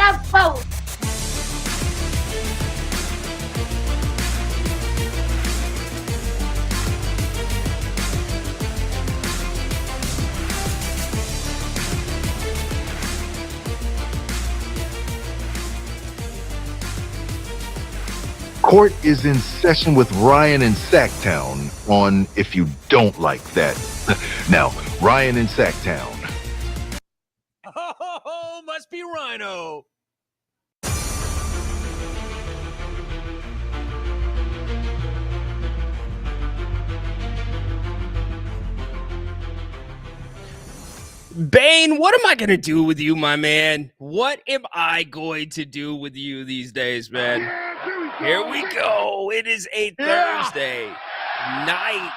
love both. Court is in session with Ryan in Sacktown on If You Don't Like That. Now, Ryan in Sacktown. Oh, must be Rhino. Bane, what am I going to do with you, my man? What am I going to do with you these days, man? Here we go. It is a Thursday night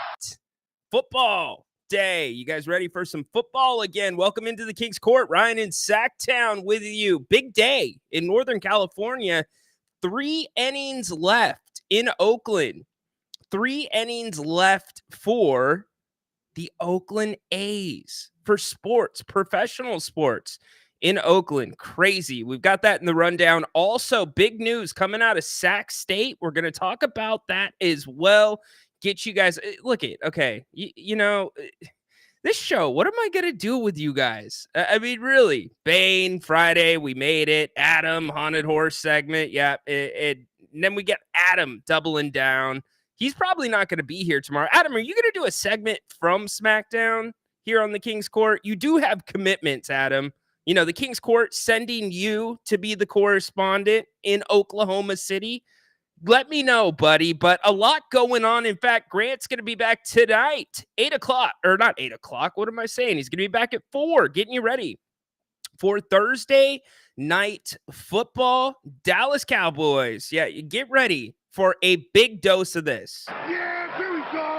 football day. You guys ready for some football again? Welcome into the King's Court. Ryan in Sacktown with you. Big day in Northern California. 3 innings left in Oakland. 3 innings left for the Oakland A's for sports, professional sports in Oakland. Crazy. We've got that in the rundown. Also, big news coming out of Sac State. We're going to talk about that as well. Get you guys, look it. Okay. You know, this show, what am I going to do with you guys? I mean, really, Bane, Friday, we made it. Adam, Haunted Horse segment. Yeah. And then we get Adam doubling down. He's probably not going to be here tomorrow. Adam, are you going to do a segment from SmackDown here on the King's Court? You do have commitments, Adam. You know, the King's Court sending you to be the correspondent in Oklahoma City. Let me know, buddy. But a lot going on. In fact, Grant's going to be back tonight, 8 o'clock. Or not 8 o'clock. What am I saying? He's going to be back at 4, getting you ready for Thursday night football. Dallas Cowboys. Yeah, you get ready for a big dose of this. Yeah, here we go.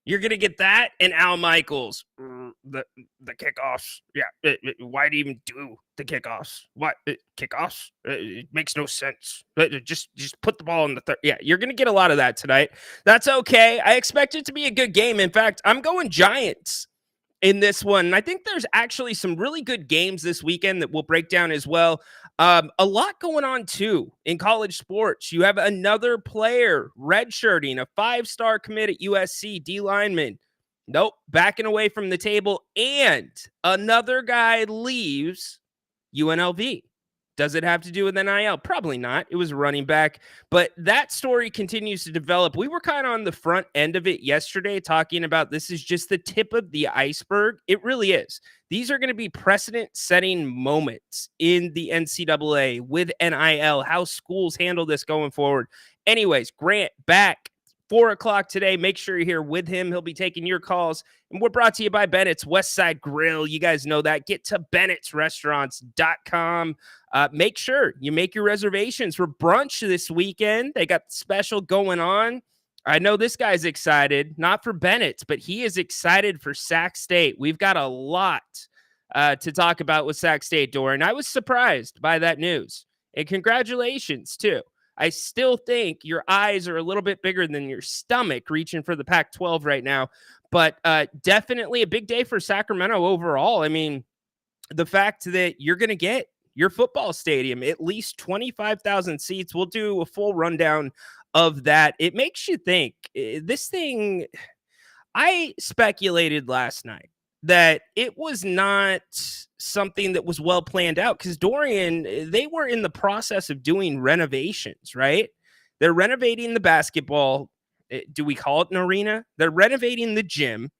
You're going to get that and Al Michaels. The kickoffs. Yeah, why do you even do the kickoffs? What? Kickoffs? It makes no sense. Just put the ball in the third. Yeah, you're going to get a lot of that tonight. That's okay. I expect it to be a good game. In fact, I'm going Giants in this one. And I think there's actually some really good games this weekend that we'll break down as well. A lot going on, too, in college sports. You have another player redshirting, a 5-star commit at USC, D lineman. Nope, backing away from the table. And another guy leaves UNLV. Does it have to do with NIL? Probably not. It was a running back. But that story continues to develop. We were kind of on the front end of it yesterday talking about this is just the tip of the iceberg. It really is. These are going to be precedent-setting moments in the NCAA with NIL, how schools handle this going forward. Anyways, Grant back 4 o'clock today. Make sure you're here with him. He'll be taking your calls. And we're brought to you by Bennett's Westside Grill. You guys know that. Get to Bennett'sRestaurants.com. Make sure you make your reservations for brunch this weekend. They got the special going on. I know this guy's excited, not for Bennett's, but he is excited for Sac State. We've got a lot to talk about with Sac State, Doran. I was surprised by that news. And congratulations, too. I still think your eyes are a little bit bigger than your stomach reaching for the Pac-12 right now. But definitely a big day for Sacramento overall. I mean, the fact that you're going to get your football stadium, at least 25,000 seats. We'll do a full rundown of that. It makes you think this thing. I speculated last night that it was not something that was well planned out because Dorian, they were in the process of doing renovations, right? They're renovating the basketball. Do we call it an arena? They're renovating the gym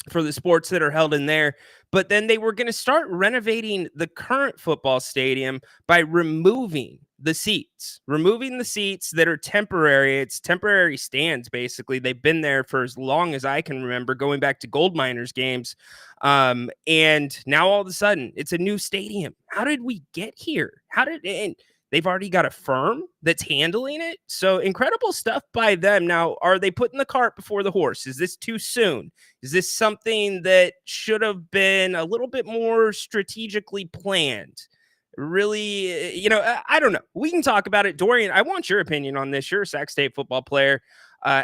for the sports that are held in there. But then they were going to start renovating the current football stadium by removing the seats that are temporary. It's temporary stands, basically. They've been there for as long as I can remember, going back to Gold Miners games. And now all of a sudden, it's a new stadium. How did we get here? And they've already got a firm that's handling it. So incredible stuff by them. Now, are they putting the cart before the horse? Is this too soon? Is this something that should have been a little bit more strategically planned? Really, I don't know. We can talk about it. Dorian, I want your opinion on this. You're a Sac State football player.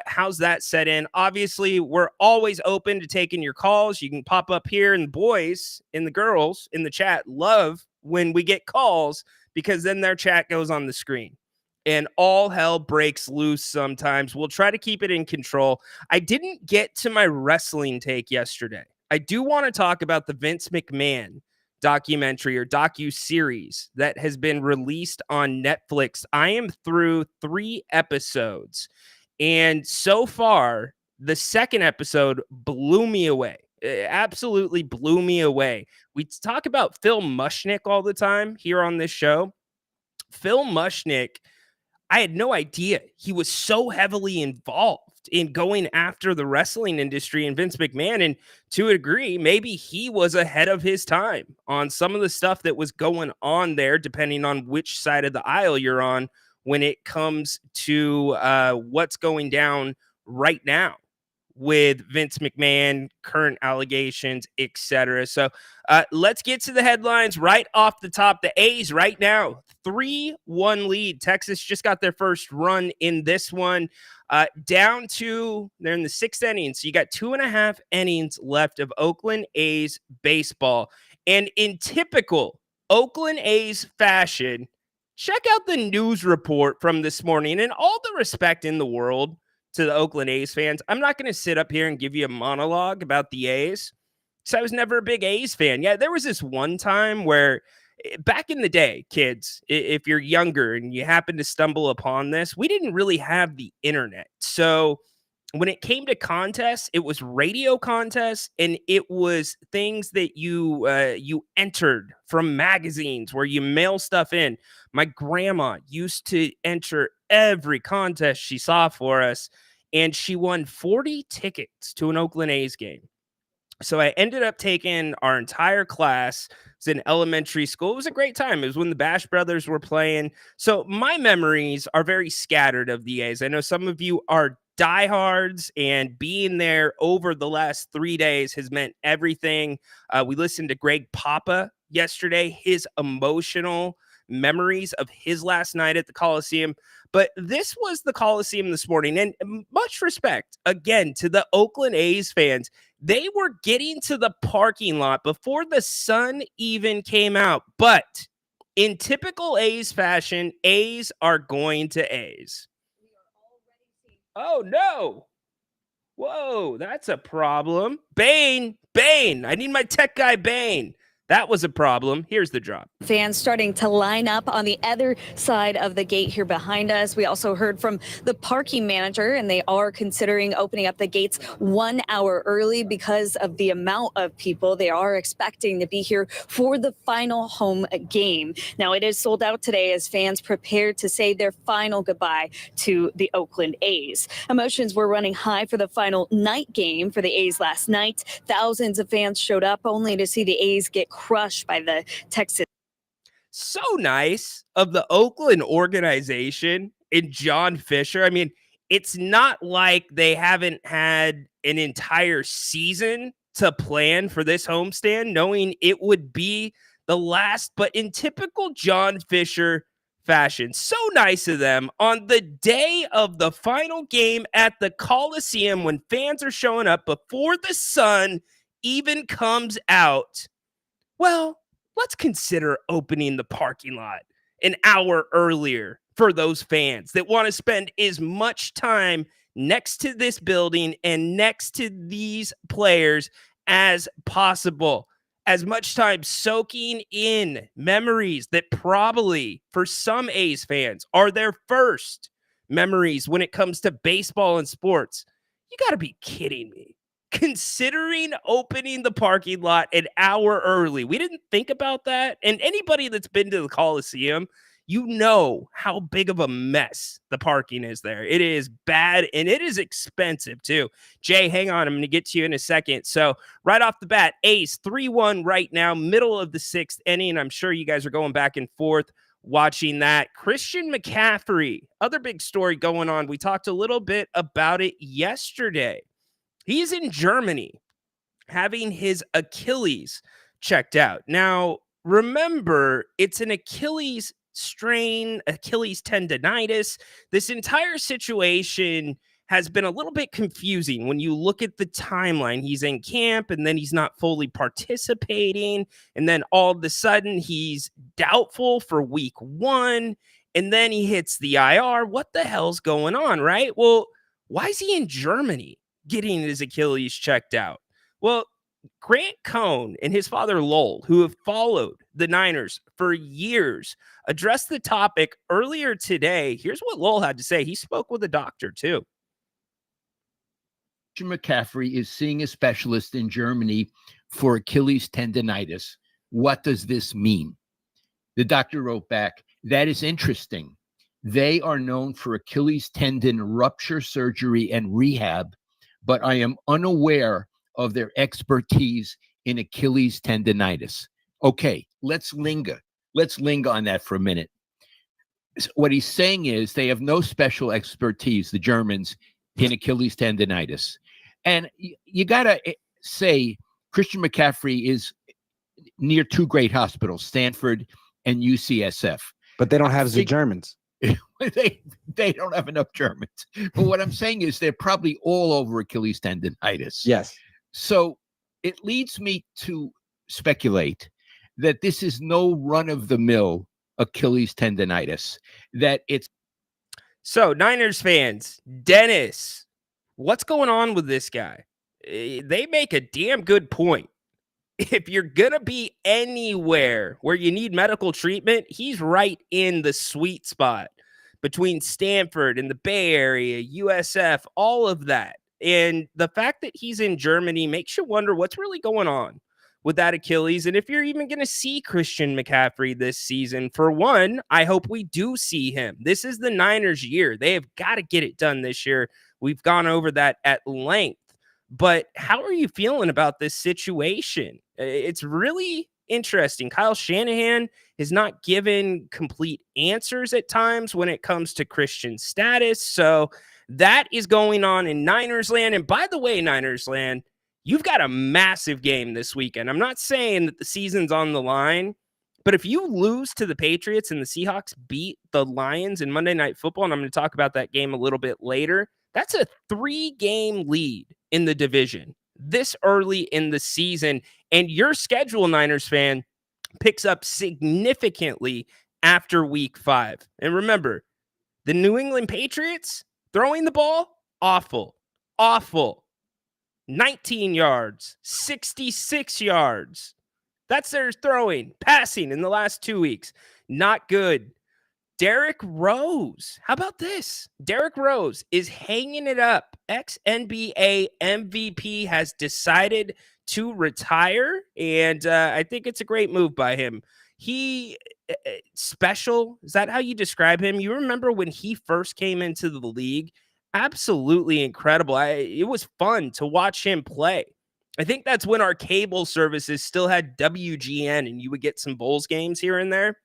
How's that set in? Obviously, we're always open to taking your calls. You can pop up here, and the boys and the girls in the chat love when we get calls, because then their chat goes on the screen and all hell breaks loose sometimes. We'll try to keep it in control. I didn't get to my wrestling take yesterday. I do want to talk about the Vince McMahon documentary or docu-series that has been released on Netflix. I am through 3 episodes, and so far, the second episode blew me away. It absolutely blew me away. We talk about Phil Mushnick all the time here on this show. Phil Mushnick, I had no idea he was so heavily involved in going after the wrestling industry and Vince McMahon. And to a degree, maybe he was ahead of his time on some of the stuff that was going on there, depending on which side of the aisle you're on when it comes to what's going down right now with Vince McMahon, current allegations, etc. So let's get to the headlines right off the top. The A's right now, 3-1 lead. Texas just got their first run in this one. Down to, they're in the 6th inning. So you got 2.5 innings left of Oakland A's baseball. And in typical Oakland A's fashion, check out the news report from this morning. And all the respect in the world to the Oakland A's fans, I'm not going to sit up here and give you a monologue about the A's, because I was never a big A's fan. Yeah, there was this one time where back in the day, kids, if you're younger and you happen to stumble upon this, we didn't really have the internet. So when it came to contests, it was radio contests, and it was things that you entered from magazines where you mail stuff in. My grandma used to enter every contest she saw for us, and she won 40 tickets to an Oakland A's game. So I ended up taking our entire class. It's in elementary school. It was a great time. It was when the Bash Brothers were playing. So my memories are very scattered of the A's. I know some of you are diehards, and being there over the last 3 days has meant everything. We listened to Greg Papa yesterday, his emotional memories of his last night at the Coliseum. But this was the Coliseum this morning, and much respect, again, to the Oakland A's fans. They were getting to the parking lot before the sun even came out. But in typical A's fashion, A's are going to A's. Oh, no. Whoa, that's a problem. Bane, I need my tech guy, Bane. That was a problem. Here's the drop. Fans starting to line up on the other side of the gate here behind us. We also heard from the parking manager, and they are considering opening up the gates 1 hour early because of the amount of people they are expecting to be here for the final home game. Now, it is sold out today as fans prepare to say their final goodbye to the Oakland A's. Emotions were running high for the final night game for the A's last night. Thousands of fans showed up only to see the A's get crushed by the Texas. So nice of the Oakland organization and John Fisher. I mean, it's not like they haven't had an entire season to plan for this homestand, knowing it would be the last, but in typical John Fisher fashion. So nice of them on the day of the final game at the Coliseum, when fans are showing up before the sun even comes out. Well, let's consider opening the parking lot an hour earlier for those fans that want to spend as much time next to this building and next to these players as possible. As much time soaking in memories that probably for some A's fans are their first memories when it comes to baseball and sports. You got to be kidding me. Considering opening the parking lot an hour early. We didn't think about that. And anybody that's been to the Coliseum, you know how big of a mess the parking is there. It is bad, and it is expensive too. Jay, hang on. I'm going to get to you in a second. So right off the bat, A's 3-1 right now, middle of the 6th inning. I'm sure you guys are going back and forth watching that. Christian McCaffrey, other big story going on. We talked a little bit about it yesterday. He's in Germany having his Achilles checked out. Now, remember, it's an Achilles strain, Achilles tendonitis. This entire situation has been a little bit confusing when you look at the timeline. He's in camp and then he's not fully participating. And then all of a sudden he's doubtful for week 1. And then he hits the IR. What the hell's going on, right? Well, why is he in Germany getting his Achilles checked out? Well, Grant Cohn and his father Lowell, who have followed the Niners for years, addressed the topic earlier today. Here's what Lowell had to say. He spoke with a doctor too. McCaffrey is seeing a specialist in Germany for Achilles tendonitis. What does this mean? The doctor wrote back, that is interesting. They are known for Achilles tendon rupture surgery and rehab, but I am unaware of their expertise in Achilles tendonitis. Okay, let's linger. Let's linger on that for a minute. What he's saying is they have no special expertise, the Germans, in Achilles tendonitis. And you got to say Christian McCaffrey is near 2 great hospitals, Stanford and UCSF. But they don't have the Germans. They don't have enough Germans. But what I'm saying is they're probably all over Achilles tendonitis. Yes. So it leads me to speculate that this is no run-of-the-mill Achilles tendonitis, that it's... So, Niners fans, Dennis, what's going on with this guy? They make a damn good point. If you're going to be anywhere where you need medical treatment, he's right in the sweet spot between Stanford and the Bay Area, USF, all of that. And the fact that he's in Germany makes you wonder what's really going on with that Achilles. And if you're even going to see Christian McCaffrey this season, for one, I hope we do see him. This is the Niners' year. They have got to get it done this year. We've gone over that at length. But how are you feeling about this situation? It's really interesting. Kyle Shanahan has not given complete answers at times when it comes to Christian's status. So that is going on in Niners land. And by the way, Niners land, you've got a massive game this weekend. I'm not saying that the season's on the line, but if you lose to the Patriots and the Seahawks beat the Lions in Monday Night Football, and I'm going to talk about that game a little bit later, that's a 3-game lead in the division this early in the season. And your schedule, Niners fan, picks up significantly after week 5. And remember, the New England Patriots throwing the ball, awful. 19 yards, 66 yards. That's their throwing, passing in the last 2 weeks. Not good. Derrick Rose. How about this? Derrick Rose is hanging it up. Ex-NBA MVP has decided to retire, and I think it's a great move by him. He special. Is that how you describe him? You remember when he first came into the league? Absolutely incredible. It was fun to watch him play. I think that's when our cable services still had WGN, and you would get some Bulls games here and there.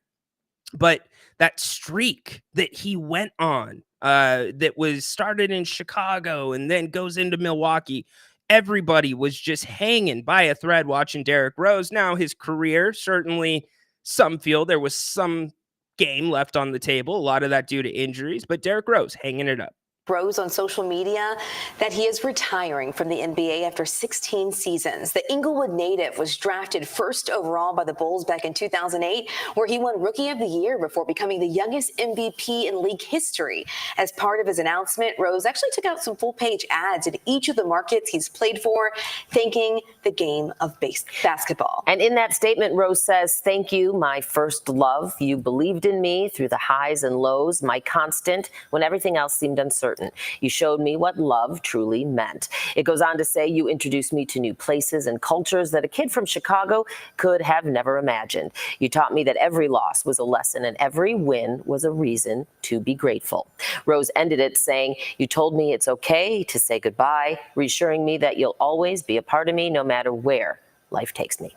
But that streak that he went on, that was started in Chicago and then goes into Milwaukee, everybody was just hanging by a thread watching Derrick Rose. Now his career, certainly some feel there was some game left on the table, a lot of that due to injuries, but Derrick Rose hanging it up. Rose on social media that he is retiring from the NBA after 16 seasons. The Inglewood native was drafted first overall by the Bulls back in 2008, where he won Rookie of the Year before becoming the youngest MVP in league history. As part of his announcement, Rose actually took out some full-page ads in each of the markets he's played for, thanking the game of basketball. And in that statement, Rose says, "Thank you, my first love. You believed in me through the highs and lows, my constant when everything else seemed uncertain. You showed me what love truly meant." It goes on to say, "You introduced me to new places and cultures that a kid from Chicago could have never imagined. You taught me that every loss was a lesson and every win was a reason to be grateful." Rose ended it saying, "You told me it's okay to say goodbye, reassuring me that you'll always be a part of me no matter where life takes me."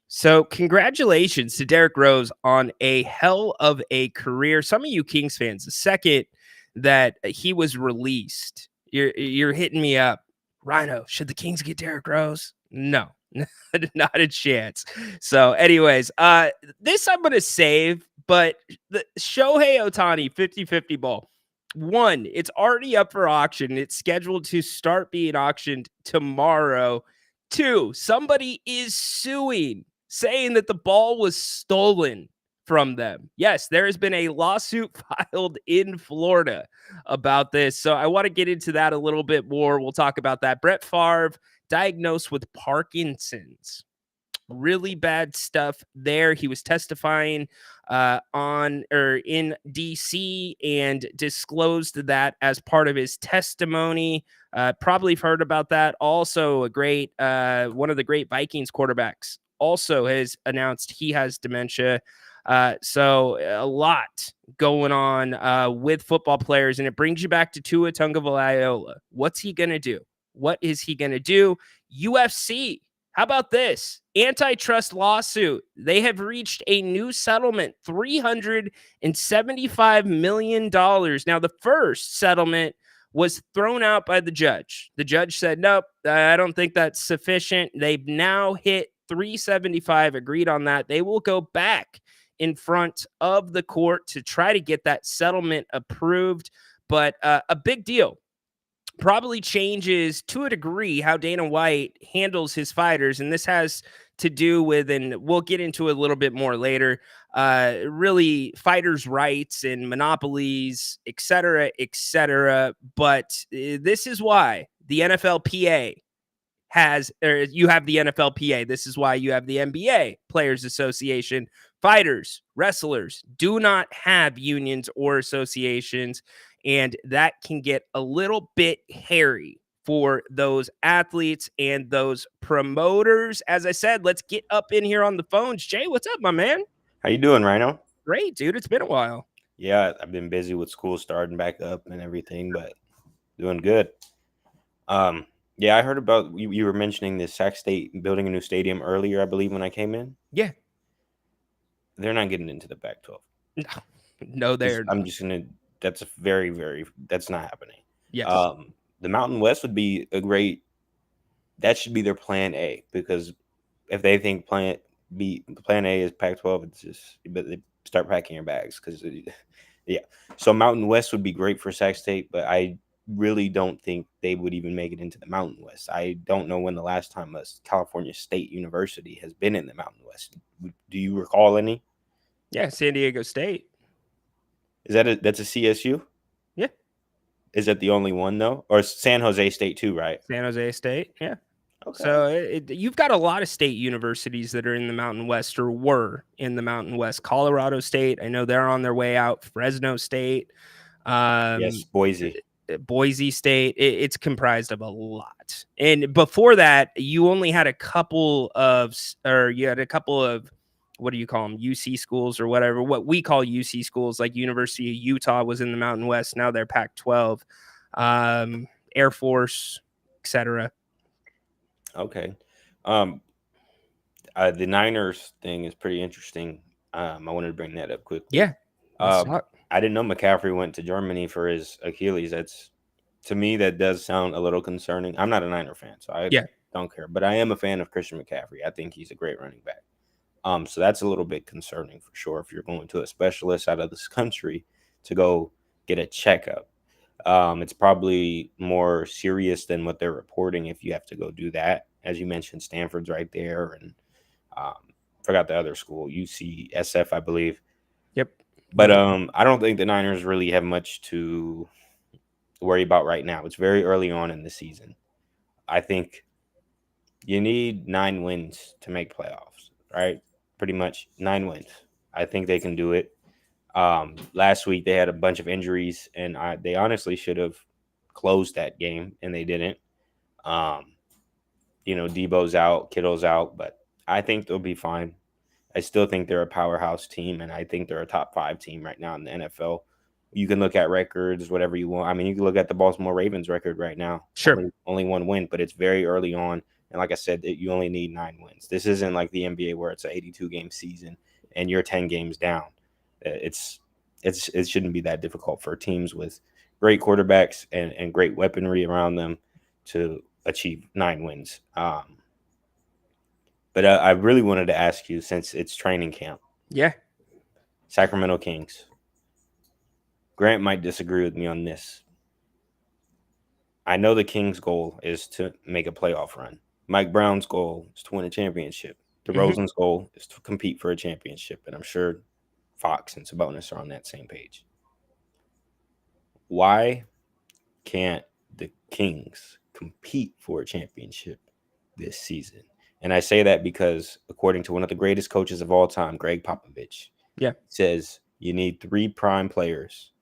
So congratulations to Derrick Rose on a hell of a career. Some of you Kings fans, the second that he was released, you're hitting me up. Rhino, should the Kings get Derrick Rose? No, not a chance. So anyways, this I'm going to save, but the Shohei Ohtani 50-50 ball. One, it's already up for auction. It's scheduled to start being auctioned tomorrow. Two, somebody is suing, saying that the ball was stolen from them. Yes, there has been a lawsuit filed in Florida about this. So I want to get into that a little bit more. We'll talk about that. Brett Favre diagnosed with Parkinson's. Really bad stuff there. He was testifying in DC and disclosed that as part of his testimony. Probably heard about that. Also, a great one of the great Vikings quarterbacks also has announced he has dementia. So a lot going on with football players, and it brings you back to Tua Tagovailoa. What's he gonna do? What is he gonna do? UFC. How about this? Antitrust lawsuit. They have reached a new settlement, $375 million. Now, the first settlement was thrown out by the judge. The judge said, nope, I don't think that's sufficient. They've now hit 375, agreed on that. They will go back in front of the court to try to get that settlement approved. But a big deal. Probably changes to a degree how Dana White handles his fighters. And this has to do with, and we'll get into it a little bit more later, really fighters' rights and monopolies, et cetera, et cetera. But this is why the NFLPA you have the NFLPA. This is why you have the NBA Players Association. Fighters, wrestlers do not have unions or associations. And that can get a little bit hairy for those athletes and those promoters. As I said, let's get up in here on the phones. Jay, what's up, my man? How you doing, Rhino? Great, dude. It's been a while. Yeah, I've been busy with school starting back up and everything, but doing good. Yeah, I heard about you were mentioning the Sac State building a new stadium earlier, I believe, when I came in. Yeah. They're not getting into the Pac-12. No, they're I'm not. just gonna. That's a very. That's not happening. Yes. The Mountain West would be a great. That should be their plan A, because if they think plan A is Pac-12, it's just, but they start packing your bags because yeah. So Mountain West would be great for Sac State, but I really don't think they would even make it into the Mountain West. I don't know when the last time a California State University has been in the Mountain West. Do you recall any? Yeah, San Diego State. Is that that's a CSU? Yeah. Is that the only one though, or San Jose State too? Right. San Jose State. Yeah. Okay. So you've got a lot of state universities that are in the Mountain West or were in the Mountain West. Colorado State, I know they're on their way out. Fresno State. Yes, Boise State. It's comprised of a lot. And before that, you only had a couple of, what do you call them? UC schools or whatever. What we call UC schools, like University of Utah was in the Mountain West. Now they're Pac-12. Air Force, etc. Okay. The Niners thing is pretty interesting. I wanted to bring that up quickly. Yeah. I didn't know McCaffrey went to Germany for his Achilles. To me, that does sound a little concerning. I'm not a Niner fan, so I don't care. But I am a fan of Christian McCaffrey. I think he's a great running back. So that's a little bit concerning for sure if you're going to a specialist out of this country to go get a checkup. It's probably more serious than what they're reporting if you have to go do that. As you mentioned, Stanford's right there, and forgot the other school, UCSF, I believe. Yep. But I don't think the Niners really have much to worry about right now. It's very early on in the season. I think you need 9 wins to make playoffs, right? Pretty much 9 wins. I think they can do it. Last week they had a bunch of injuries, and they honestly should have closed that game, and they didn't. Debo's out, Kittle's out, but I think they'll be fine. I still think they're a powerhouse team, and I think they're a top 5 team right now in the NFL. You can look at records, whatever you want. I mean, you can look at the Baltimore Ravens record right now. Sure. Only 1 win, but it's very early on. And like I said, you only need 9 wins. This isn't like the NBA where it's an 82-game season and you're 10 games down. It shouldn't be that difficult for teams with great quarterbacks and great weaponry around them to achieve 9 wins. But I really wanted to ask you, since it's training camp. Yeah. Sacramento Kings. Grant might disagree with me on this. I know the Kings' goal is to make a playoff run. Mike Brown's goal is to win a championship. DeRozan's goal is to compete for a championship. And I'm sure Fox and Sabonis are on that same page. Why can't the Kings compete for a championship this season? And I say that because, according to one of the greatest coaches of all time, Greg Popovich, says you need 3 prime players,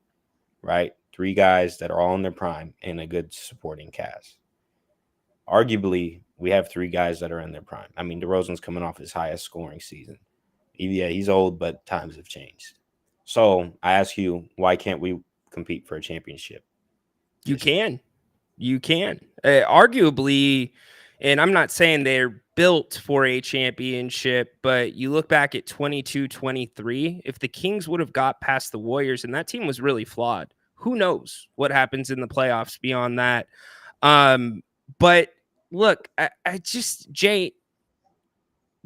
right? 3 guys that are all in their prime and a good supporting cast. Arguably, we have 3 guys that are in their prime. I mean, DeRozan's coming off his highest scoring season. Yeah, he's old, but times have changed. So I ask you, why can't we compete for a championship? You can. Arguably, and I'm not saying they're built for a championship, but you look back at 22-23, if the Kings would have got past the Warriors, and that team was really flawed, who knows what happens in the playoffs beyond that. But look, I just, Jay,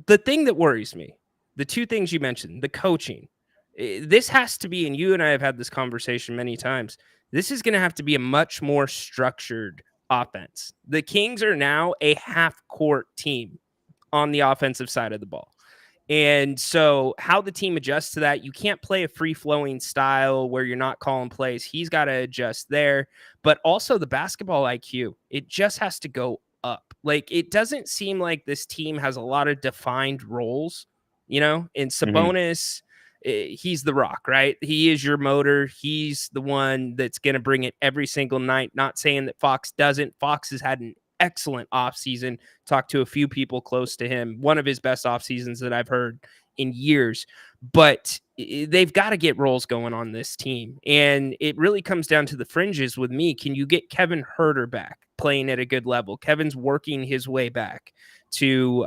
the thing that worries me, the 2 things you mentioned, the coaching, this has to be, and you and I have had this conversation many times, this is going to have to be a much more structured offense. The Kings are now a half-court team on the offensive side of the ball. And so how the team adjusts to that, you can't play a free-flowing style where you're not calling plays. He's got to adjust there. But also the basketball IQ, it just has to go up. Like, it doesn't seem like this team has a lot of defined roles, and Sabonis, he's the rock, right? He is your motor. He's the one that's going to bring it every single night. Not saying that Fox doesn't. Fox has had an excellent offseason. Talked to a few people close to him. One of his best off seasons that I've heard in years. But they've got to get roles going on this team. And it really comes down to the fringes with me. Can you get Kevin Huerter back playing at a good level? Kevin's working his way back to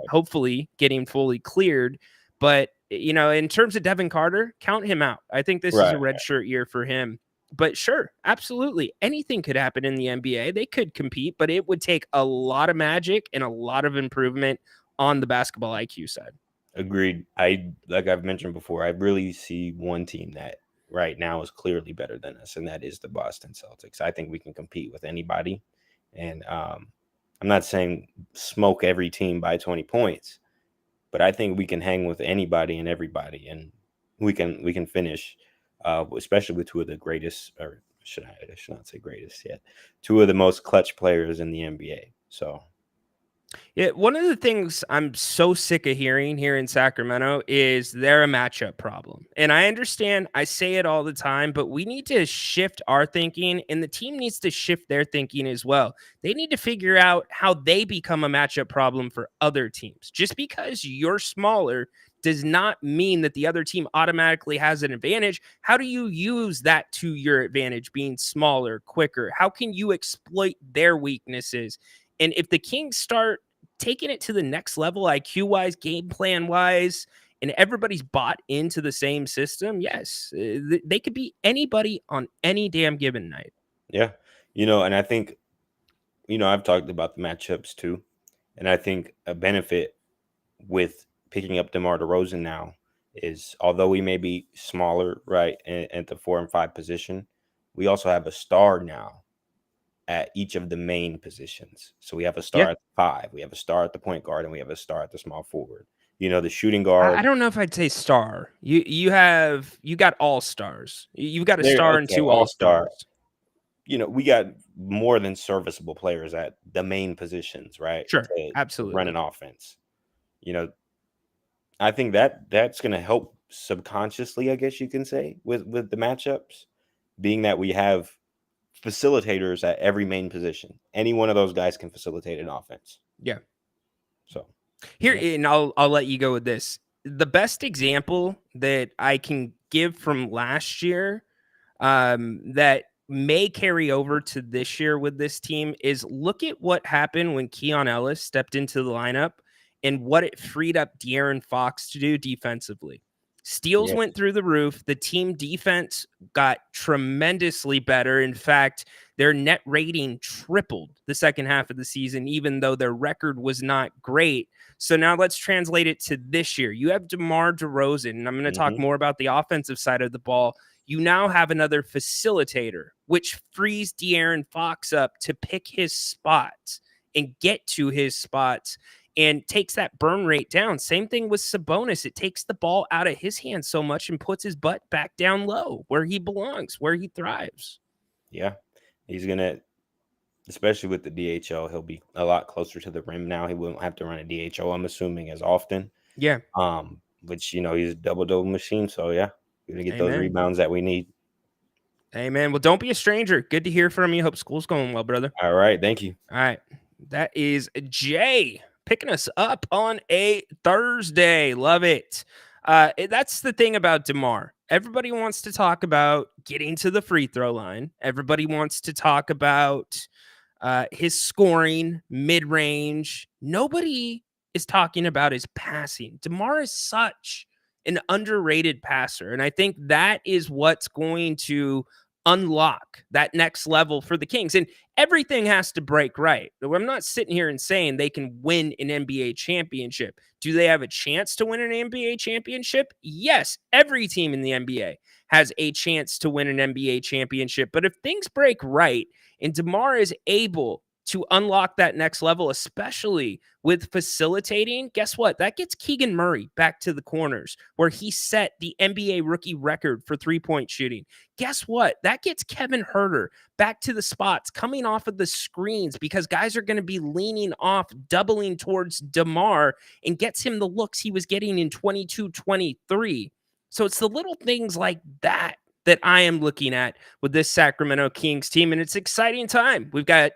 hopefully getting fully cleared. But, in terms of Devin Carter, count him out. I think this is a redshirt year for him. But sure, absolutely. Anything could happen in the NBA. They could compete, but it would take a lot of magic and a lot of improvement on the basketball IQ side. Agreed. Like I've mentioned before, I really see one team that right now is clearly better than us, and that is the Boston Celtics. I think we can compete with anybody. And I'm not saying smoke every team by 20 points, but I think we can hang with anybody and everybody, and we can finish, especially with 2 of the greatest, or I should not say greatest yet, 2 of the most clutch players in the NBA. So. Yeah, one of the things I'm so sick of hearing here in Sacramento is they're a matchup problem. And I understand, I say it all the time, but we need to shift our thinking, and the team needs to shift their thinking as well. They need to figure out how they become a matchup problem for other teams. Just because you're smaller does not mean that the other team automatically has an advantage. How do you use that to your advantage, being smaller, quicker? How can you exploit their weaknesses? And if the Kings start taking it to the next level, IQ-wise, game plan-wise, and everybody's bought into the same system, yes, they could beat anybody on any damn given night. Yeah. And I think, I've talked about the matchups too. And I think a benefit with picking up DeMar DeRozan now is, although we may be smaller, right, at the 4 and 5 position, we also have a star now at each of the main positions. So we have a star at the 5, we have a star at the point guard, and we have a star at the small forward. The shooting guard. I don't know if I'd say star. You got all stars. You've got a star and 2 all stars. We got more than serviceable players at the main positions, right? Sure, absolutely. Run an offense. I think that's going to help subconsciously, I guess you can say, with the matchups, being that we have facilitators at every main position. Any one of those guys can facilitate an offense. Yeah. So here, and I'll let you go with this. The best example that I can give from last year, that may carry over to this year with this team, is look at what happened when Keon Ellis stepped into the lineup and what it freed up De'Aaron Fox to do defensively. Steals went through the roof. The team defense got tremendously better. In fact, their net rating tripled the second half of the season, even though their record was not great. So now let's translate it to this year. You have DeMar DeRozan, and I'm going to talk more about the offensive side of the ball. you now have another facilitator, which frees De'Aaron Fox up to pick his spots and get to his spots and takes that burn rate down. Same thing with Sabonis. It takes the ball out of his hands so much and puts his butt back down low where he belongs, where he thrives. Yeah, he's going to, especially with the DHO, he'll be a lot closer to the rim now. He won't have to run a DHO, I'm assuming, as often. Yeah. Which, he's a double-double machine. So, yeah, going to get Amen. those rebounds that we need. Amen. Well, don't be a stranger. Good to hear from you. Hope school's going well, brother. All right. Thank you. All right. That is Jay picking us up on a Thursday. Love it. That's the thing about DeMar. Everybody wants to talk about getting to the free throw line. Everybody wants to talk about his scoring, mid-range. Nobody is talking about his passing. DeMar is such an underrated passer, and I think that is what's going to unlock that next level for the Kings. And everything has to break right. I'm not sitting here and saying they can win an NBA championship. Do they have a chance to win an NBA championship? Yes, every team in the NBA has a chance to win an NBA championship. But if things break right and DeMar is able to unlock that next level, especially with facilitating, guess what? That gets Keegan Murray back to the corners where he set the NBA rookie record for three-point shooting. Guess what? That gets Kevin Huerter back to the spots, coming off of the screens because guys are going to be leaning off, doubling towards DeMar, and gets him the looks he was getting in 22-23. So it's the little things like that that I am looking at with this Sacramento Kings team, and it's exciting time. We've got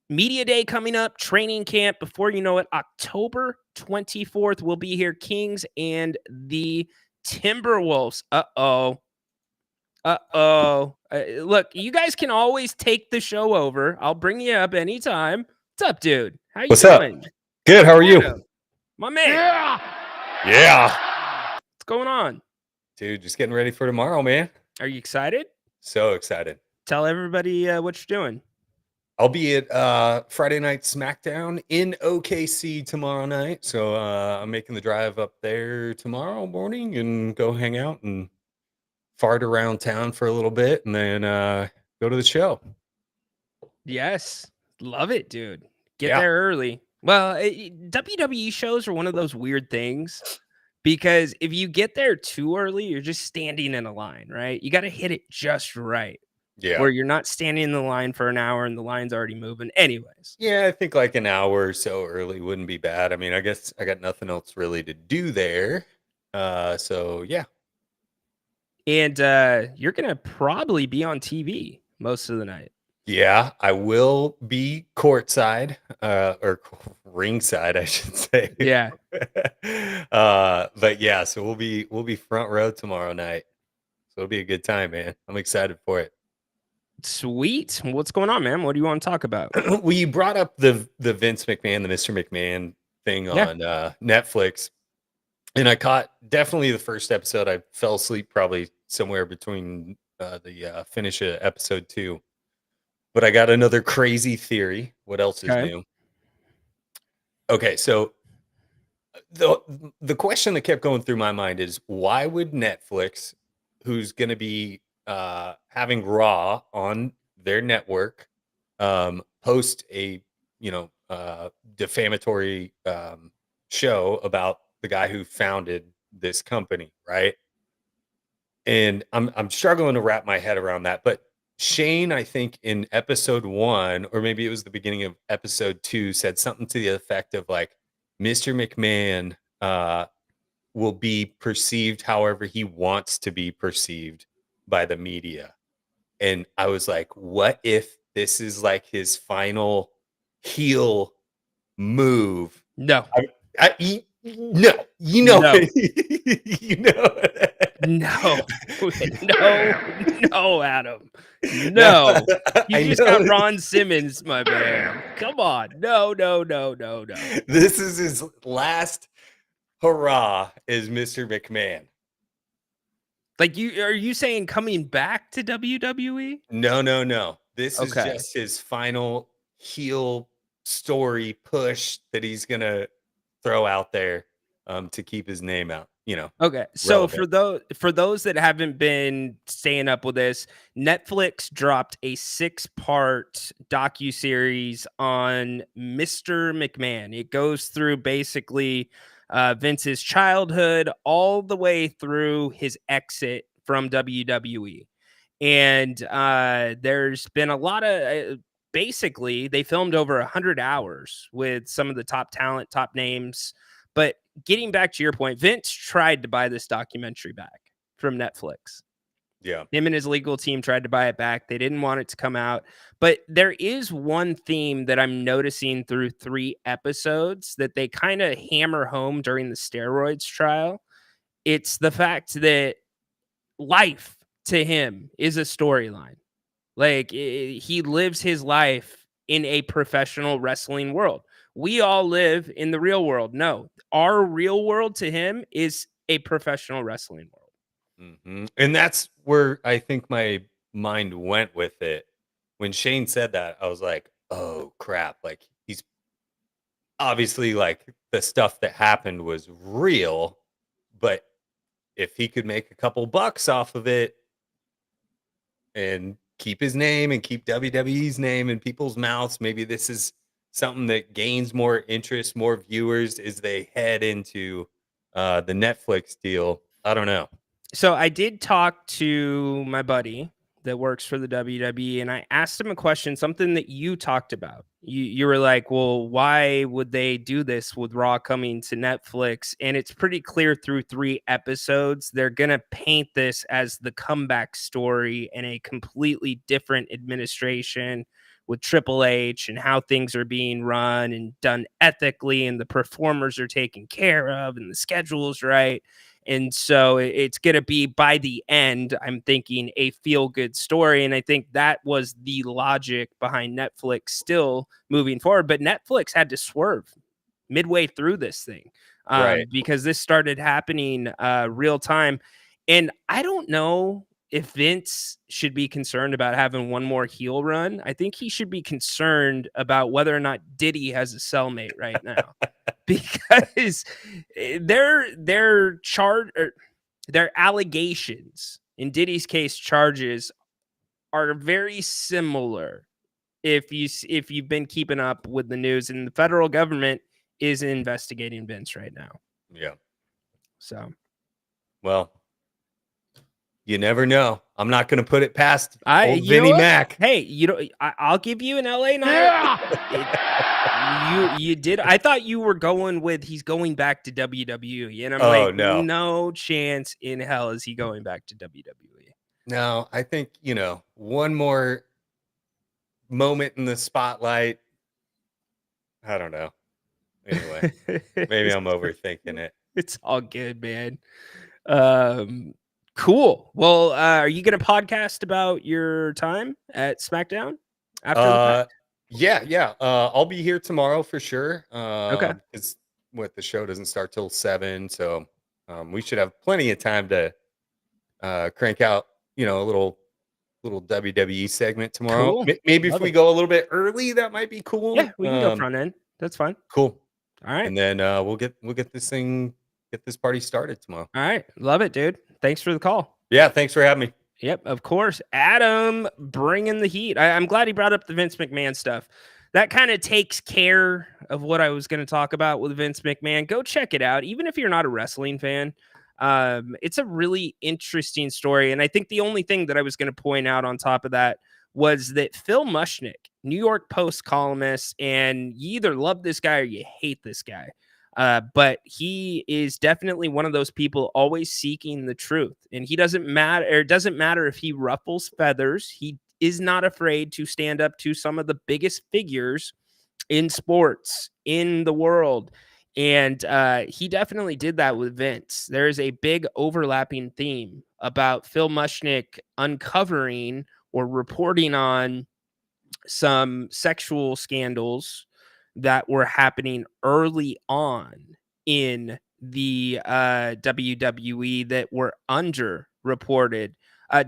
Media Day coming up, training camp. Before you know it, October 24th, we'll be here, Kings and the Timberwolves. Look, you guys can always take the show over. I'll bring you up anytime. What's up, dude? How you doing? Good. How are you? My man. Yeah. What's going on? Dude, just getting ready for tomorrow, man. Are you excited? So excited. Tell everybody what you're doing. I'll be at Friday Night SmackDown in OKC tomorrow night. So I'm making the drive up there tomorrow morning and go hang out and fart around town for a little bit and then go to the show. Yes. Love it, dude. Get there early. Well, WWE shows are one of those weird things because if you get there too early, you're just standing in a line, right? You got to hit it just right. Yeah. Where you're not standing in the line for an hour and the line's already moving. Anyways. Yeah, I think like an hour or so early wouldn't be bad. I mean, I guess I got nothing else really to do there. So yeah. And you're going to probably be on TV most of the night. Yeah, I will be courtside or ringside, I should say. Yeah. But yeah, so we'll be front row tomorrow night. So it'll be a good time, man. I'm excited for it. Sweet. What's going on, man? What do you want to talk about? Well, you brought up the Vince McMahon, the Mr. McMahon thing on Netflix. And I caught definitely the first episode. I fell asleep probably somewhere between the finish of episode 2. But I got another crazy theory. What else is new? Okay, so the question that kept going through my mind is why would Netflix, who's going to be having Raw on their network, post a defamatory show about the guy who founded this company, right? And I'm struggling to wrap my head around that. But Shane, I think in episode 1, or maybe it was the beginning of episode 2, said something to the effect of like, Mr. McMahon will be perceived however he wants to be perceived by the media. And I was like, what if this is like his final heel move? No. No, you know, no. You know. No, Adam. No. You just got Ron Simmons, my man. Come on. No. This is his last hurrah as Mr. McMahon. Like are you saying coming back to WWE? No. This is just his final heel story push that he's gonna throw out there to keep his name out. Okay. So for those that haven't been staying up with this, Netflix dropped a 6-part docuseries on Mr. McMahon. It goes through basically Vince's childhood all the way through his exit from WWE. And there's been a lot of basically they filmed over 100 hours with some of the top talent, top names. But getting back to your point, Vince tried to buy this documentary back from Netflix. Yeah. Him and his legal team tried to buy it back. They didn't want it to come out. But there is one theme that I'm noticing through 3 episodes that they kind of hammer home during the steroids trial. It's the fact that life to him is a storyline. Like he lives his life in a professional wrestling world. We all live in the real world. No, our real world to him is a professional wrestling world. And that's where I think my mind went with it. When Shane said that, I was like, oh crap. Like he's obviously like the stuff that happened was real, but if he could make a couple bucks off of it and keep his name and keep WWE's name in people's mouths, maybe this is something that gains more interest, more viewers as they head into the Netflix deal. I don't know. So I did talk to my buddy that works for the WWE, and I asked him a question, something that you talked about. You were like, well, why would they do this with Raw coming to Netflix? And it's pretty clear through 3 episodes, they're going to paint this as the comeback story and a completely different administration with Triple H and how things are being run and done ethically and the performers are taken care of and the schedule's right. And so it's going to be, by the end, I'm thinking, a feel-good story. And I think that was the logic behind Netflix still moving forward. But Netflix had to swerve midway through this thing because this started happening real time. And I don't know if Vince should be concerned about having one more heel run. I think he should be concerned about whether or not Diddy has a cellmate right now. Because their allegations, in Diddy's case, charges are very similar. If you've been keeping up with the news, and the federal government is investigating Vince right now. Yeah. So, well, you never know. I'm not going to put it past old Vinnie Mac. Hey, I'll give you an LA night. You did. I thought you were going with he's going back to WWE, and I'm no chance in hell is he going back to WWE. No, I think one more moment in the spotlight. I don't know. Anyway, maybe I'm overthinking it. It's all good, man. Cool. Well, are you going to podcast about your time at SmackDown after the fact? Yeah. I'll be here tomorrow for sure. Okay. Because the show doesn't start till 7, so we should have plenty of time to crank out, a little WWE segment tomorrow. Cool. Maybe if we go a little bit early, that might be cool. Yeah, we can go front end. That's fine. Cool. All right. And then we'll get this party started tomorrow. All right. Love it, dude. Thanks for the call. Yeah, thanks for having me. Yep, of course. Adam bringing the heat. I'm glad he brought up the Vince McMahon stuff. That kind of takes care of what I was going to talk about with Vince McMahon. Go check it out. Even if you're not a wrestling fan, it's a really interesting story. And I think the only thing that I was going to point out on top of that was that Phil Mushnick, New York Post columnist, and you either love this guy or you hate this guy. But he is definitely one of those people always seeking the truth, and it doesn't matter if he ruffles feathers. He is not afraid to stand up to some of the biggest figures in sports in the world. And he definitely did that with Vince. There is a big overlapping theme about Phil Mushnick uncovering or reporting on some sexual scandals that were happening early on in the WWE that were underreported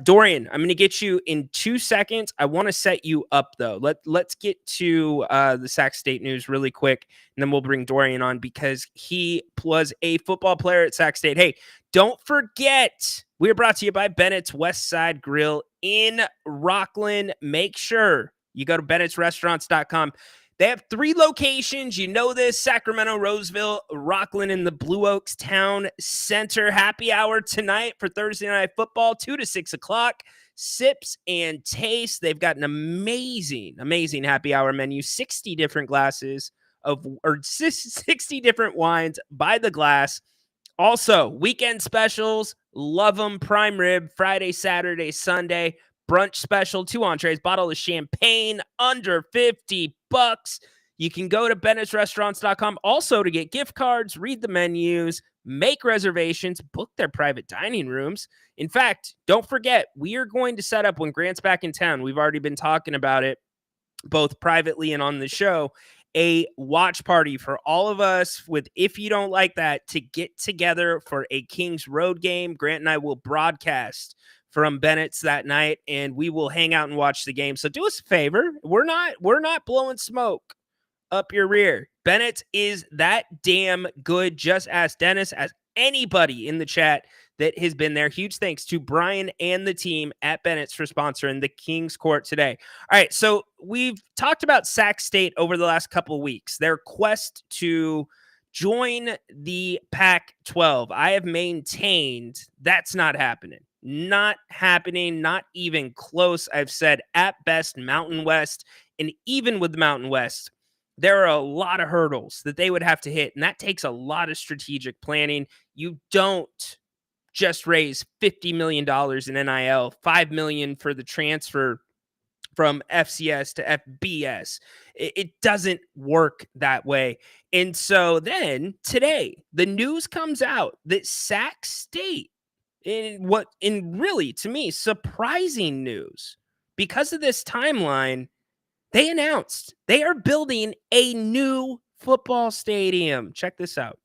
Dorian, I'm going to get you in 2 seconds. I want to set you up, though. Let's get to the Sac State news really quick, and then we'll bring Dorian on because he was a football player at Sac State. Hey, don't forget, we are brought to you by Bennett's West Side Grill in Rockland. Make sure you go to bennettsrestaurants.com. They have 3 locations. You know this: Sacramento, Roseville, Rockland, and the Blue Oaks Town Center. Happy hour tonight for Thursday Night Football, 2 to 6 o'clock. Sips and taste. They've got an amazing happy hour menu. 60 different glasses or 60 different wines by the glass. Also, weekend specials. Love them. Prime rib, Friday, Saturday, Sunday. Brunch special, 2 entrees, bottle of champagne, under $50. You can go to bennettsrestaurants.com also to get gift cards, read the menus, make reservations, book their private dining rooms. In fact, don't forget, we are going to set up when Grant's back in town. We've already been talking about it both privately and on the show, a watch party for all of us with If You Don't Like That to get together for a Kings road game. Grant and I will broadcast from Bennett's that night, and we will hang out and watch the game. So do us a favor. We're not blowing smoke up your rear. Bennett is that damn good. Just ask Dennis, as anybody in the chat that has been there. Huge thanks to Brian and the team at Bennett's for sponsoring the Kings Court today. All right, so we've talked about Sac State over the last couple of weeks. Their quest to join the Pac-12. I have maintained that's not happening. Not happening, not even close. I've said at best Mountain West, and even with the Mountain West, there are a lot of hurdles that they would have to hit, and that takes a lot of strategic planning. You don't just raise $50 million in NIL, $5 million for the transfer from FCS to FBS. It doesn't work that way. And so then today, the news comes out that Sac State, in really, to me, surprising news, because of this timeline, they announced they are building a new football stadium. Check this out.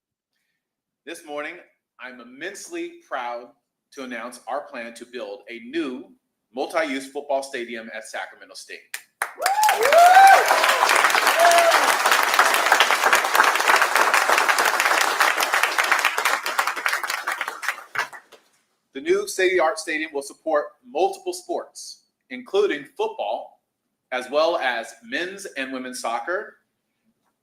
This morning, I'm immensely proud to announce our plan to build a new multi-use football stadium at Sacramento State. The new state-of-the-art stadium will support multiple sports, including football, as well as men's and women's soccer.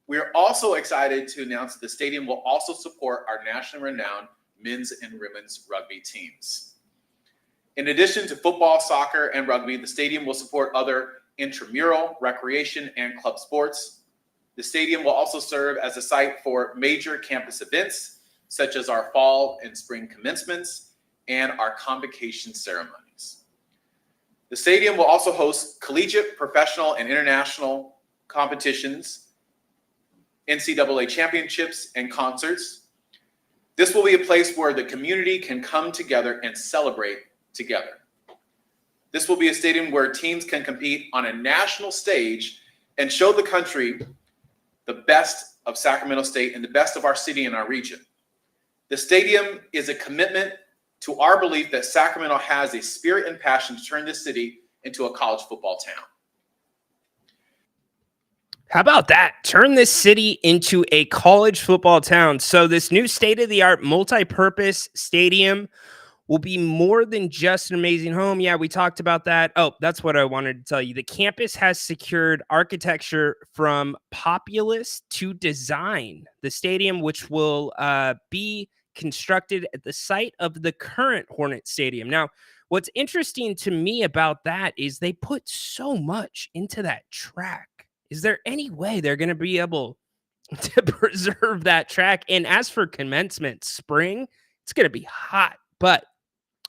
We are also excited to announce the stadium will also support our nationally renowned men's and women's rugby teams. In addition to football, soccer, and rugby, the stadium will support other intramural, recreation, and club sports. The stadium will also serve as a site for major campus events, such as our fall and spring commencements and our convocation ceremonies. The stadium will also host collegiate, professional, and international competitions, NCAA championships, and concerts. This will be a place where the community can come together and celebrate together. This will be a stadium where teams can compete on a national stage and show the country the best of Sacramento State and the best of our city and our region. The stadium is a commitment to our belief that Sacramento has a spirit and passion to turn this city into a college football town. How about that? Turn this city into a college football town. So this new state-of-the-art multi-purpose stadium will be more than just an amazing home. Yeah, we talked about that. Oh, that's what I wanted to tell you. The campus has secured architecture from Populous to Design. The stadium, which will be constructed at the site of the current Hornet Stadium. Now, what's interesting to me about that is they put so much into that track. Is there any way they're going to be able to preserve that track? And as for commencement spring, it's going to be hot, but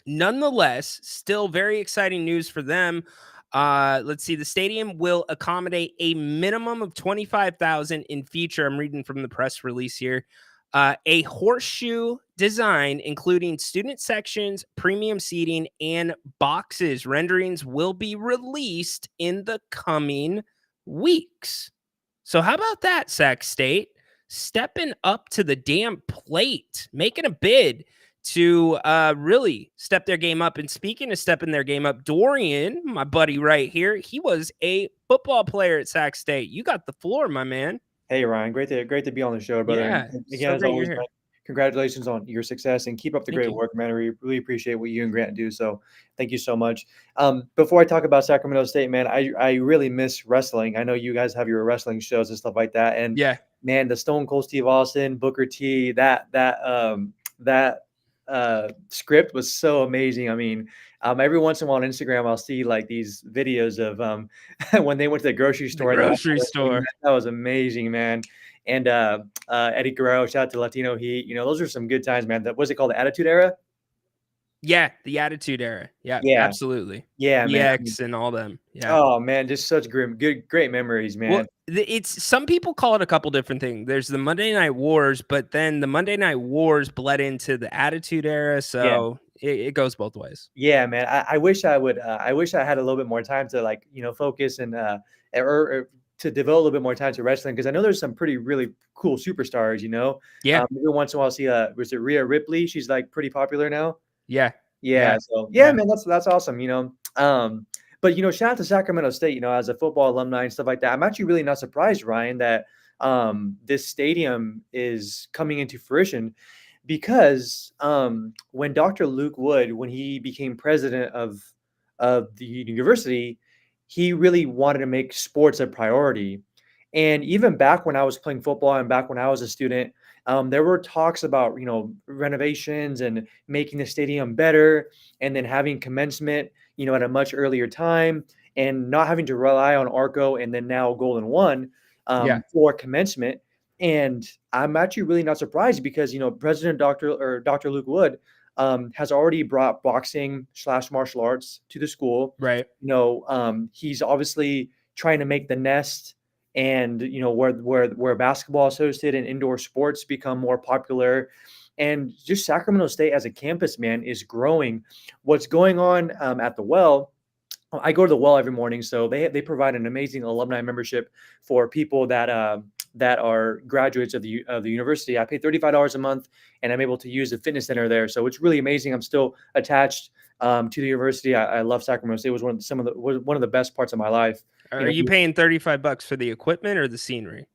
nonetheless, still very exciting news for them. Let's see. The stadium will accommodate a minimum of 25,000 in future. I'm reading from the press release here. A horseshoe design, including student sections, premium seating, and boxes. Renderings will be released in the coming weeks. So how about that, Sac State? Stepping up to the damn plate, making a bid to really step their game up. And speaking of stepping their game up, Dorian, my buddy right here, he was a football player at Sac State. You got the floor, my man. Hey Ryan, great to be on the show, brother. Yeah, And again, so as great always, you're here. man, congratulations on your success and keep up the Thank great you. work, man. I really appreciate what you and Grant do. So thank you so much. Before I talk about Sacramento State, man, I really miss wrestling. I know you guys have your wrestling shows and stuff like that. And Yeah, man, the Stone Cold Steve Austin, Booker T, that script was so amazing. I mean, every once in a while on Instagram, I'll see like these videos of when they went to the grocery store. That was amazing, man. And Eddie Guerrero, shout out to Latino Heat. You know, those are some good times, man. That was it called, the Attitude Era? Yeah, the Attitude Era. Yeah, absolutely. Yeah, man. EX and all them. Yeah. Oh man, just such great memories, man. Well, it's some people call it a couple different things. There's the Monday Night Wars, but then the Monday Night Wars bled into the Attitude Era, so it goes both ways. Yeah, man. I wish I would. I wish I had a little bit more time to focus and or to devote a little bit more time to wrestling, because I know there's some really cool superstars. You know. Yeah. Every once in a while, I'll see was it Rhea Ripley? She's like pretty popular now. Yeah. So man, that's awesome. You know. But you know, shout out to Sacramento State. You know, as a football alumni and stuff like that, I'm actually really not surprised, Ryan, that this stadium is coming into fruition, because when Dr. Luke Wood, when he became president of the university, he really wanted to make sports a priority. And even back when I was playing football and back when I was a student, there were talks about, you know, renovations and making the stadium better, and then having commencement, you know, at a much earlier time, and not having to rely on Arco and then now Golden One for commencement. And I'm actually really not surprised, because, you know, President Dr. Luke Wood has already brought boxing / martial arts to the school. Right. You know, he's obviously trying to make the Nest and, you know, where basketball associated and indoor sports become more popular. And just Sacramento State as a campus, man, is growing. What's going on at the Well? I go to the Well every morning, so they provide an amazing alumni membership for people that are graduates of the university. I pay $35 a month, and I'm able to use the fitness center there. So it's really amazing. I'm still attached to the university. I love Sacramento State. It was one of the best parts of my life. Are you paying $35 for the equipment or the scenery?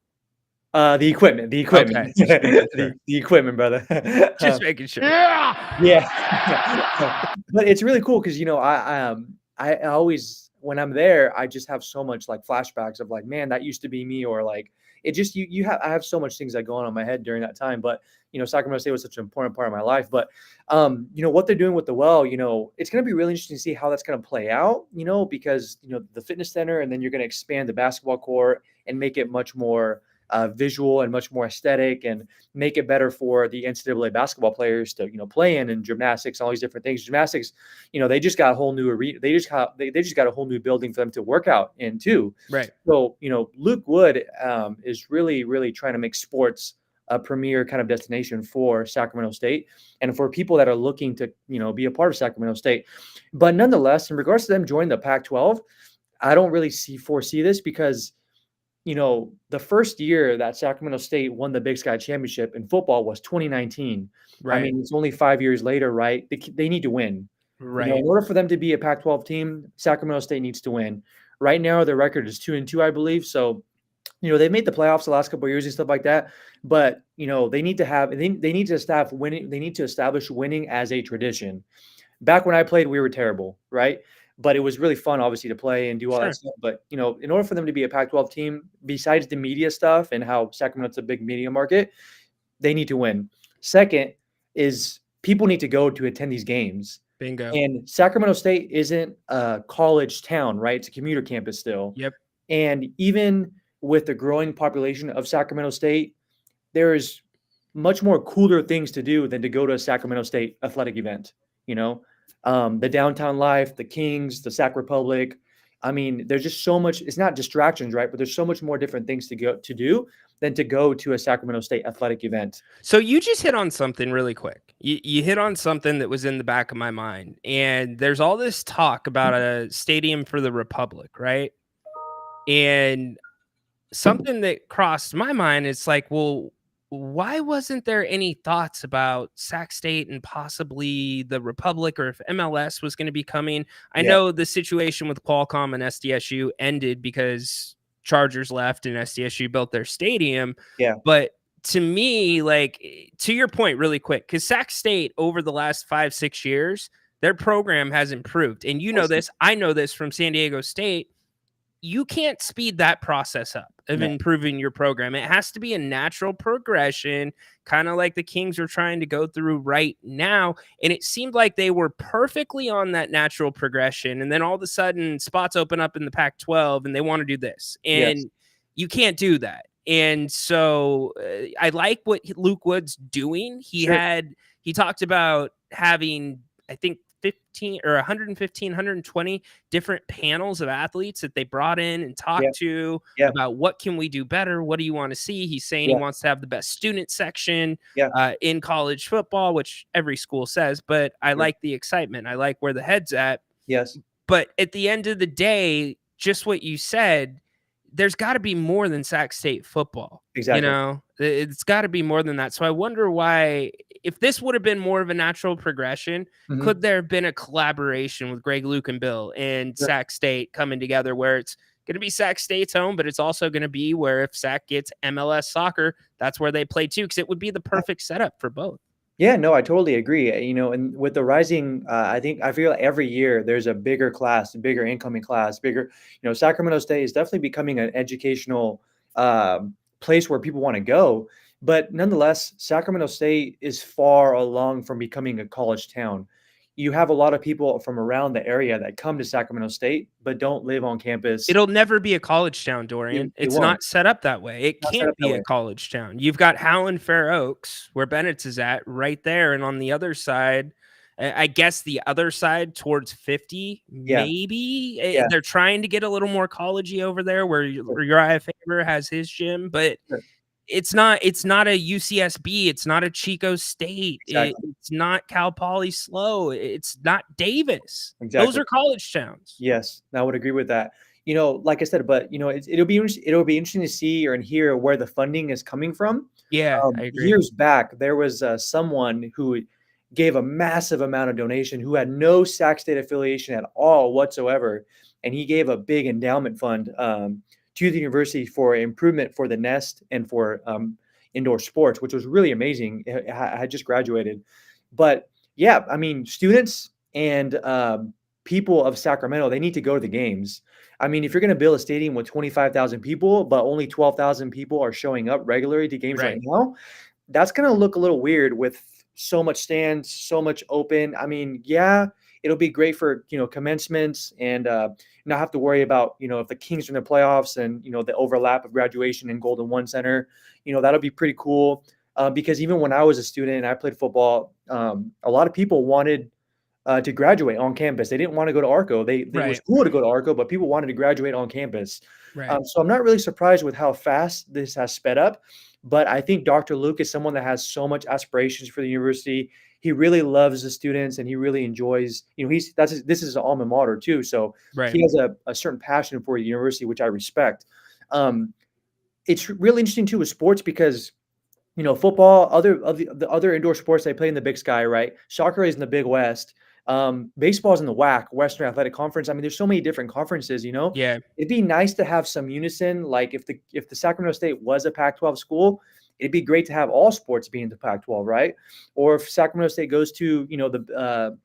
The equipment. Okay. the equipment, brother. Just making sure. Yeah. But it's really cool, because, you know, I always, when I'm there, I just have so much like flashbacks of like, man, that used to be me, or like, it just, I have so much things that go on in my head during that time. But, you know, Sacramento State was such an important part of my life. But, you know, what they're doing with the Well, you know, it's going to be really interesting to see how that's going to play out, you know, because, you know, the fitness center, and then you're going to expand the basketball court and make it much more visual and much more aesthetic, and make it better for the NCAA basketball players to, you know, play in, and gymnastics, all these different things. Gymnastics, you know, they just got a whole new arena. They just got a whole new building for them to work out in too. Right. So, you know, Luke Wood is really trying to make sports a premier kind of destination for Sacramento State, and for people that are looking to, you know, be a part of Sacramento State. But nonetheless, in regards to them joining the Pac-12, I don't really foresee this, because, you know, the first year that Sacramento State won the Big Sky Championship in football was 2019. Right. I mean, it's only 5 years later, right? They need to win. Right. You know, in order for them to be a Pac-12 team, Sacramento State needs to win. Right now, their record is 2-2, I believe. So, you know, they made the playoffs the last couple of years and stuff like that. But, you know, they need to establish winning as a tradition. Back when I played, we were terrible, right? But it was really fun, obviously, to play and do all that stuff. But, you know, in order for them to be a Pac-12 team, besides the media stuff and how Sacramento's a big media market, they need to win. Second is people need to go to attend these games. Bingo. And Sacramento State isn't a college town, right? It's a commuter campus still. Yep. And even with the growing population of Sacramento State, there is much more cooler things to do than to go to a Sacramento State athletic event, you know? The downtown life, the Kings, the Sac Republic. I mean, there's just so much. It's not distractions, right? But there's so much more different things to do than to go to a Sacramento State athletic event. So you just hit on something really quick. You hit on something that was in the back of my mind. And there's all this talk about a stadium for the Republic, right? And something that crossed my mind, it's like, well, why wasn't there any thoughts about Sac State and possibly the Republic, or if MLS was going to be coming? I know the situation with Qualcomm and SDSU ended because Chargers left and SDSU built their stadium. Yeah. But to me, like, to your point really quick, because Sac State over the last 5-6 years, their program has improved. And you know this, I know this from San Diego State. You can't speed that process up of improving your program. It has to be a natural progression, kind of like the Kings are trying to go through right now. And it seemed like they were perfectly on that natural progression. And then all of a sudden spots open up in the Pac-12 and they want to do this. And you can't do that. And so I like what Luke Wood's doing. He talked about having, I think, 15 or 115, 120 different panels of athletes that they brought in and talked to about what can we do better? What do you want to see? He's saying he wants to have the best student section in college football, which every school says, but I like the excitement. I like where the head's at. Yes. But at the end of the day, just what you said, there's got to be more than Sac State football. Exactly. You know, it's got to be more than that. So I wonder why, if this would have been more of a natural progression, could there have been a collaboration with Greg, Luke, and Bill and Sac State coming together where it's going to be Sac State's home, but it's also going to be where if Sac gets MLS soccer, that's where they play too, because it would be the perfect setup for both. Yeah, no, I totally agree. You know, and with the rising, I feel like every year there's a bigger class, a bigger incoming class, bigger, you know, Sacramento State is definitely becoming an educational place where people want to go. But nonetheless, Sacramento State is far along from becoming a college town. You have a lot of people from around the area that come to Sacramento State, but don't live on campus. It'll never be a college town, Dorian. It's not set up that way. It can't be a college town. You've got Howland Fair Oaks, where Bennett's is at, right there. And on the other side, I guess the other side towards 50, maybe. They're trying to get a little more collegey over there where Uriah Faber has his gym, but it's not a UCSB. It's not a Chico State. It's not Cal Poly Slow. It's not Davis. Those are college towns. Yes, I would agree with that. You know, like I said, but you know, it'll be interesting to see and hear where the funding is coming from. Yeah, I agree. Years back, there was someone who gave a massive amount of donation who had no Sac State affiliation at all whatsoever, and he gave a big endowment fund to the university for improvement for the nest and for indoor sports, which was really amazing. I had just graduated. But yeah, I mean, students and people of Sacramento, they need to go to the games. I mean, if you're going to build a stadium with 25,000 people, but only 12,000 people are showing up regularly to games right now, that's going to look a little weird with so much stands, so much open. I mean, yeah, it'll be great for, you know, commencements and not have to worry about, you know, if the Kings are in the playoffs and, you know, the overlap of graduation and Golden One Center, you know, that'll be pretty cool. Because even when I was a student and I played football, a lot of people wanted to graduate on campus. They didn't want to go to Arco. It was cool to go to Arco, but people wanted to graduate on campus. So I'm not really surprised with how fast this has sped up. But I think Dr. Luke is someone that has so much aspirations for the university. He really loves the students and he really enjoys, you know, this is his alma mater too. So he has a certain passion for the university, which I respect. It's really interesting too with sports because, you know, football, the other indoor sports they play in the Big Sky, right? Soccer is in the Big West. Baseball is in the WAC, Western Athletic Conference. I mean, there's so many different conferences, you know? Yeah. It'd be nice to have some unison. Like if the Sacramento State was a Pac-12 school, it'd be great to have all sports be in the Pac-12, right? Or if Sacramento State goes to, you know, the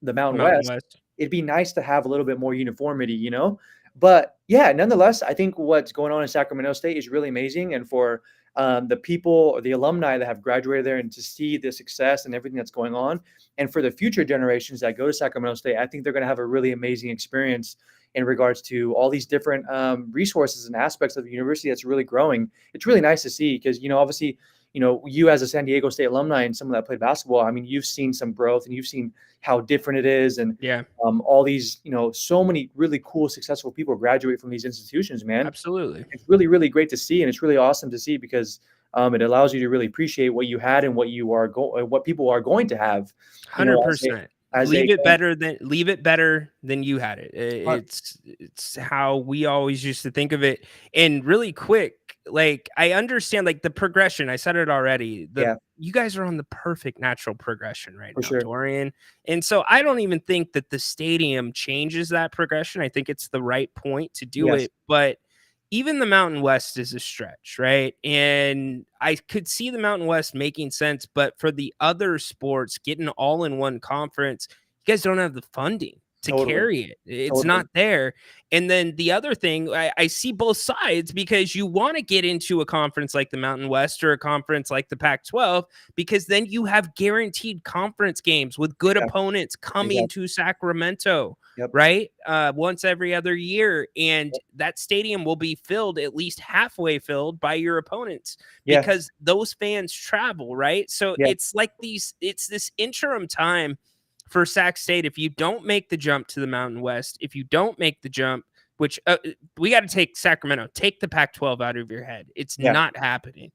Mountain West, it'd be nice to have a little bit more uniformity, you know? But yeah, nonetheless, I think what's going on in Sacramento State is really amazing. And for the people or the alumni that have graduated there and to see the success and everything that's going on. And for the future generations that go to Sacramento State, I think they're going to have a really amazing experience in regards to all these different resources and aspects of the university that's really growing. It's really nice to see because, you know, obviously, you know, you as a San Diego State alumni and someone that played basketball, I mean, you've seen some growth and you've seen how different it is. And all these, you know, so many really cool, successful people graduate from these institutions, man. Absolutely. It's really, really great to see. And it's really awesome to see because it allows you to really appreciate what you had and what people are going to have. 100%. Leave it better than you had it. It's how we always used to think of it. And really quick, like, I understand like the progression. I said it already. You guys are on the perfect natural progression right now, Dorian. And so I don't even think that the stadium changes that progression. I think it's the right point to do it. But even the Mountain West is a stretch, right? And I could see the Mountain West making sense, but for the other sports, getting all in one conference, you guys don't have the funding to carry it. It's not there. And then the other thing, I see both sides, because you want to get into a conference like the Mountain West or a conference like the Pac-12, because then you have guaranteed conference games with good opponents coming to Sacramento, right? Once every other year. And that stadium will be filled, at least halfway filled, by your opponents, because those fans travel, right? So it's like it's this interim time for Sac State. If you don't make the jump to the Mountain West, if you don't make the jump, which we got to take Sacramento, take the Pac-12 out of your head. It's not happening.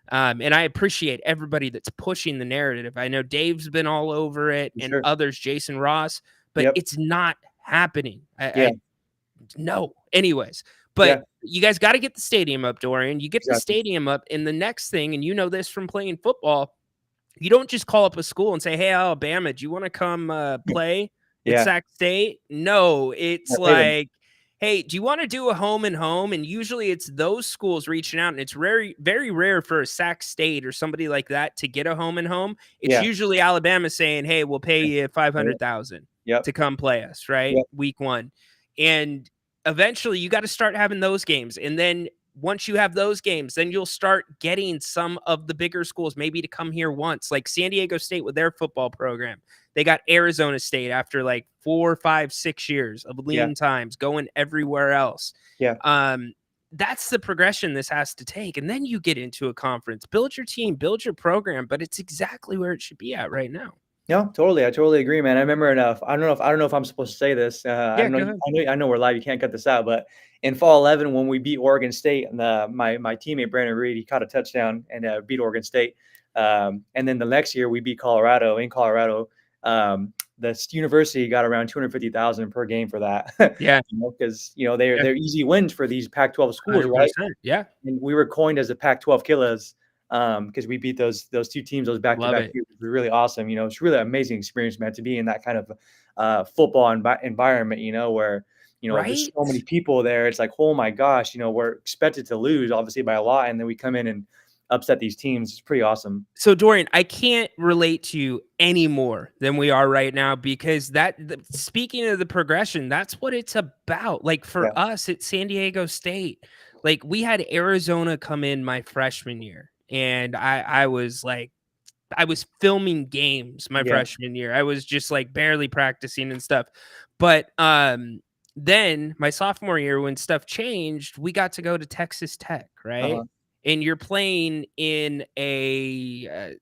And I appreciate everybody that's pushing the narrative. I know Dave's been all over it and others, Jason Ross, but it's not happening. No. Anyways, but you guys got to get the stadium up, Dorian. You get the stadium up, and the next thing, and you know this from playing football, you don't just call up a school and say, "Hey, Alabama, do you want to come play at Sac State?" No, it's like, "Hey, do you want to do a home and home?" And usually it's those schools reaching out, and it's very, very rare for a Sac State or somebody like that to get a home and home. It's usually Alabama saying, "Hey, we'll pay you $500,000 to come play us," right? Week 1. And eventually you got to start having those games. And then once you have those games, then you'll start getting some of the bigger schools maybe to come here once, like San Diego State with their football program. They got Arizona State after like 4, 5, 6 years of lean times, going everywhere else. That's the progression this has to take. And then you get into a conference, build your team, build your program, but it's exactly where it should be at right now. No, totally. I totally agree, man. I remember enough. I don't know if I'm supposed to say this. I know we're live. You can't cut this out. But in fall 11, when we beat Oregon State, and my teammate Brandon Reed, he caught a touchdown and beat Oregon State. And then the next year we beat Colorado in Colorado. The university got around $250,000 per game for that. Because they're easy wins for these Pac-12 schools, right? Yeah. And we were coined as the Pac-12 killers. Because we beat those two teams, those back-to-back years. It was really awesome. It's really an amazing experience, man, to be in that kind of football environment, where, there's so many people there. It's like, oh my gosh, we're expected to lose obviously by a lot. And then we come in and upset these teams. It's pretty awesome. So Dorian, I can't relate to you any more than we are right now, because speaking of the progression, that's what it's about. Like for us at San Diego State, like we had Arizona come in my freshman year. And I was filming games my freshman year. I was just like barely practicing and stuff. But then my sophomore year, when stuff changed, we got to go to Texas Tech, right? And you're playing in a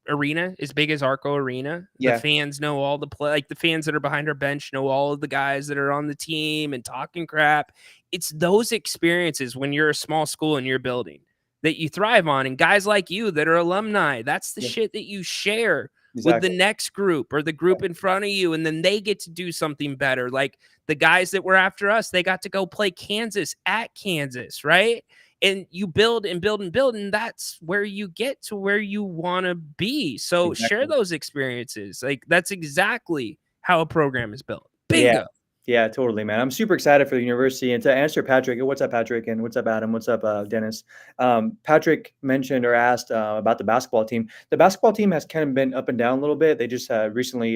arena as big as Arco Arena. The fans know all the the fans that are behind our bench know all of the guys that are on the team and talking crap. It's those experiences when you're a small school in your building that you thrive on. And guys like you that are alumni, that's the shit that you share with the next group or the group in front of you. And then they get to do something better. Like the guys that were after us, they got to go play Kansas at Kansas, right? And you build and build and build. And that's where you get to where you want to be. So share those experiences. Like that's exactly how a program is built. Bingo. Yeah, totally, man. I'm super excited for the university. And to answer Patrick, what's up, Patrick? And what's up, Adam? What's up, Dennis? Patrick mentioned or asked about the basketball team. The basketball team has kind of been up and down a little bit. They just recently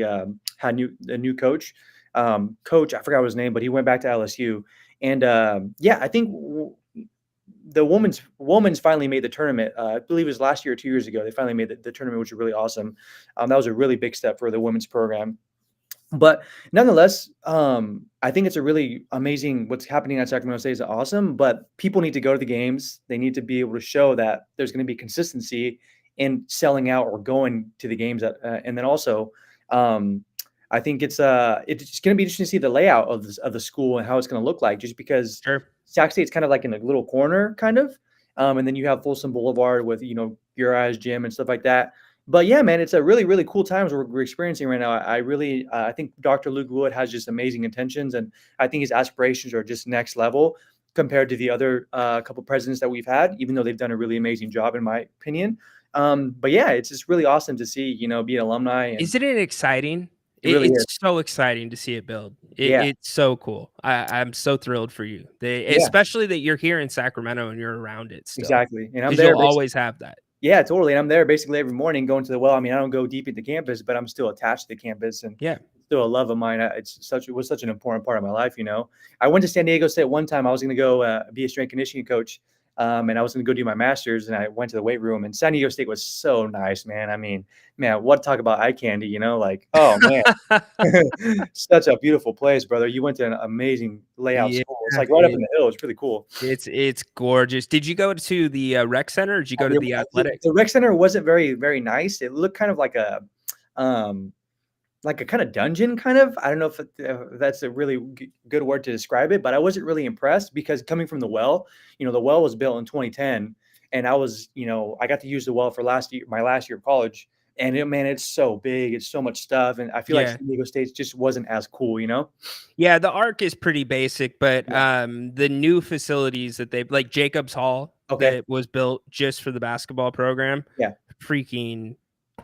had a new coach. Coach, I forgot his name, but he went back to LSU. And I think the women's finally made the tournament. I believe it was last year or 2 years ago. They finally made the tournament, which was really awesome. That was a really big step for the women's program. But nonetheless, I think it's a really amazing what's happening at Sacramento State is awesome, but people need to go to the games. They need to be able to show that there's going to be consistency in selling out or going to the games. And then also, I think it's going to be interesting to see the layout of the school and how it's going to look like, just because Sac State's kind of like in a little corner kind of. And then you have Folsom Boulevard with, Uriah's gym and stuff like that. But yeah, man, it's a really, really cool times we're experiencing right now. I think Dr. Luke Wood has just amazing intentions, and I think his aspirations are just next level. compared to the other couple presidents that we've had, even though they've done a really amazing job, in my opinion. But yeah, it's just really awesome to see, be an alumni. And Isn't it exciting? it really It's is. so exciting to see it build. Yeah. It's so cool. I'm so thrilled for you. Yeah. Especially that you're here in Sacramento and you're around it still. Exactly. And I'm 'Cause there. you'll always have that. Yeah, totally. And I'm there basically every morning going to the well. I mean, I don't go deep into campus, but I'm still attached to the campus, and Yeah. still a love of mine. It was such an important part of my life. I went to San Diego State one time. I was going to go be a strength conditioning coach, and I was going to go do my master's. And I went to the weight room, and San Diego State was so nice, man. I mean, man, what talk about eye candy? Like, oh man, such a beautiful place, brother. You went to an amazing layout Yeah, school. It's like right up in the hill. It's really cool. It's gorgeous. Did you go to the rec center, or did you go to the athletic? The rec center wasn't very, very nice. It looked kind of like a kind of dungeon kind of. I don't know if that's a really good word to describe it, but I wasn't really impressed because coming from the well, the well was built in 2010, and I was, I got to use the well for my last year of college, and man, it's so big, it's so much stuff, and I feel like San Diego State just wasn't as cool, Yeah, the arc is pretty basic, but the new facilities that they've, like Jacobs Hall, that was built just for the basketball program, freaking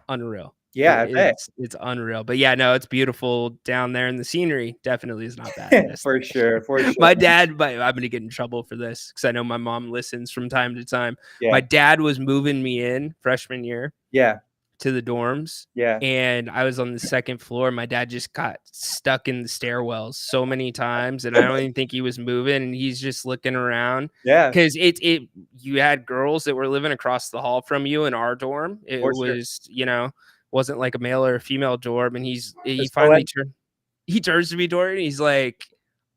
unreal. Yeah, it's unreal. But yeah, no, it's beautiful down there, and the scenery definitely is not bad. For sure. My dad, I'm going to get in trouble for this because I know my mom listens from time to time. Yeah. My dad was moving me in freshman year. Yeah. To the dorms. Yeah. And I was on the second floor. My dad just got stuck in the stairwells so many times, and I don't even think he was moving, and he's just looking around. Yeah. Because you had girls that were living across the hall from you in our dorm. It was, wasn't like a male or a female dorm, and he finally turns to me, Dorian, and he's like,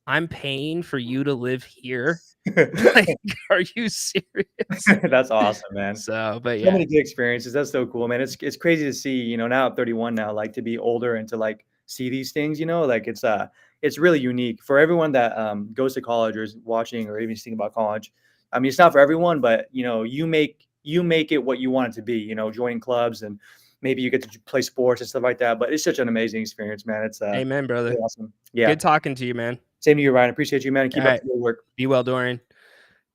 I'm paying for you to live here. Like, are you serious? That's awesome, man. But yeah, so many good experiences. That's so cool, man. It's crazy to see, now I'm 31 now, like to be older and to like see these things, like it's really unique for everyone that goes to college or is watching or even thinking about college. I mean, it's not for everyone, but you make it what you want it to be, joining clubs, and maybe you get to play sports and stuff like that. But it's such an amazing experience, man. It's amen, brother. really awesome. Yeah. Good talking to you, man. Same to you, Ryan. Appreciate you, man. Keep up the good work. Be well, Dorian.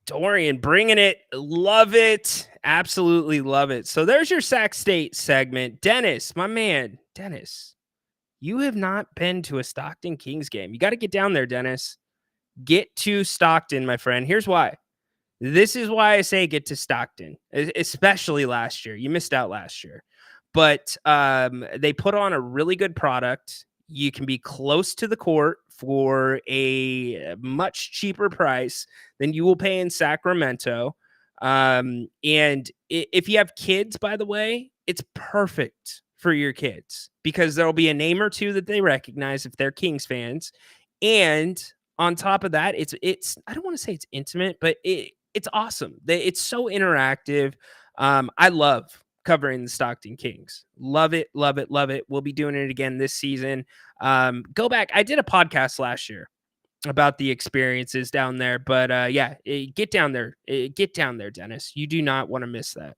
Dorian, bringing it. Love it. Absolutely love it. So there's your Sac State segment. Dennis, my man, Dennis, you have not been to a Stockton Kings game. You got to get down there, Dennis. Get to Stockton, my friend. Here's why. This is why I say get to Stockton, especially last year. You missed out last year. But they put on a really good product. You can be close to the court for a much cheaper price than you will pay in Sacramento. And if you have kids, by the way, it's perfect for your kids because there'll be a name or two that they recognize if they're Kings fans. And on top of that, it's I don't want to say it's intimate, but it's awesome. It's so interactive. I love covering the Stockton Kings. Love it, love it, love it. We'll be doing it again this season. Go back. I did a podcast last year about the experiences down there, but get down there. Get down there, Dennis. You do not want to miss that.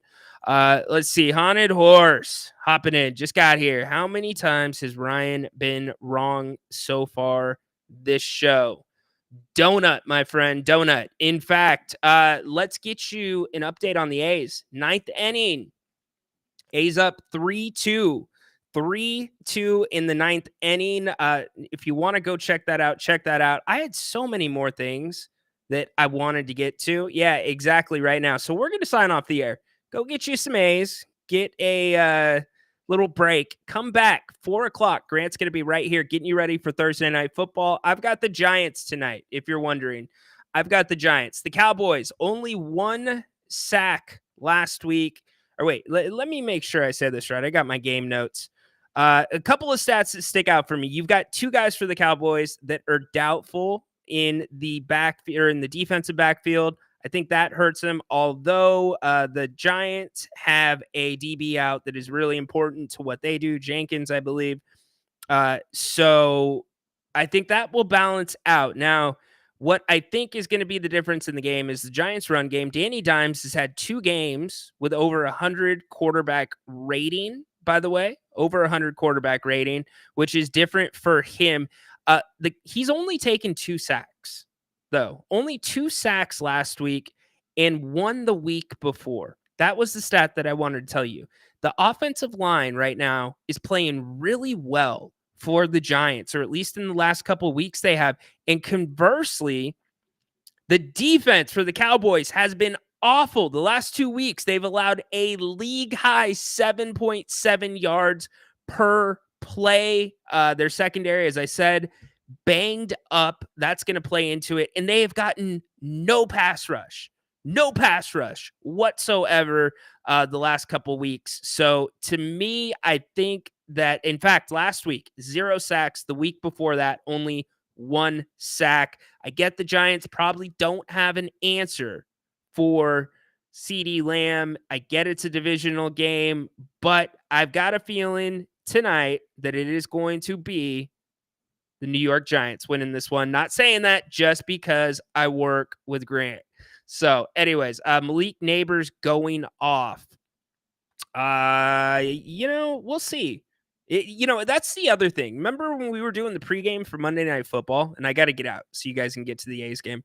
Let's see. Haunted Horse hopping in. Just got here. How many times has Ryan been wrong so far this show? Donut, my friend. Donut. In fact, let's get you an update on the A's. 9th inning. A's up 3-2. 3-2 in the 9th inning. If you want to go check that out, check that out. I had so many more things that I wanted to get to. Yeah, exactly right now. So we're going to sign off the air. Go get you some A's. Get a little break. Come back. 4 o'clock. Grant's going to be right here getting you ready for Thursday Night Football. I've got the Giants tonight, if you're wondering. I've got the Giants. The Cowboys, only 1 sack last week. Or wait, let me make sure I said this right. I got my game notes. A couple of stats that stick out for me. You've got 2 guys for the Cowboys that are doubtful in the backfield or in the defensive backfield. I think that hurts them. Although the Giants have a DB out that is really important to what they do, Jenkins, I believe. So I think that will balance out. Now, what I think is going to be the difference in the game is the Giants' run game. Danny Dimes has had 2 games with over 100 quarterback rating, by the way, over 100 quarterback rating, which is different for him. He's only taken 2 sacks though. Only 2 sacks last week and 1 the week before. That was the stat that I wanted to tell you. The offensive line right now is playing really well for the Giants, or at least in the last couple of weeks they have. And conversely, the defense for the Cowboys has been awful. The last 2 weeks, they've allowed a league-high 7.7 yards per play. Their secondary, as I said, banged up. That's going to play into it. And they have gotten no pass rush whatsoever the last couple weeks. So to me, I think that, in fact, last week, 0 sacks. The week before that, only 1 sack. I get the Giants probably don't have an answer for CeeDee Lamb. I get it's a divisional game, but I've got a feeling tonight that it is going to be the New York Giants winning this one. Not saying that just because I work with Grant. So anyways, Malik Neighbors going off. We'll see. That's the other thing. Remember when we were doing the pregame for Monday Night Football? And I got to get out so you guys can get to the A's game.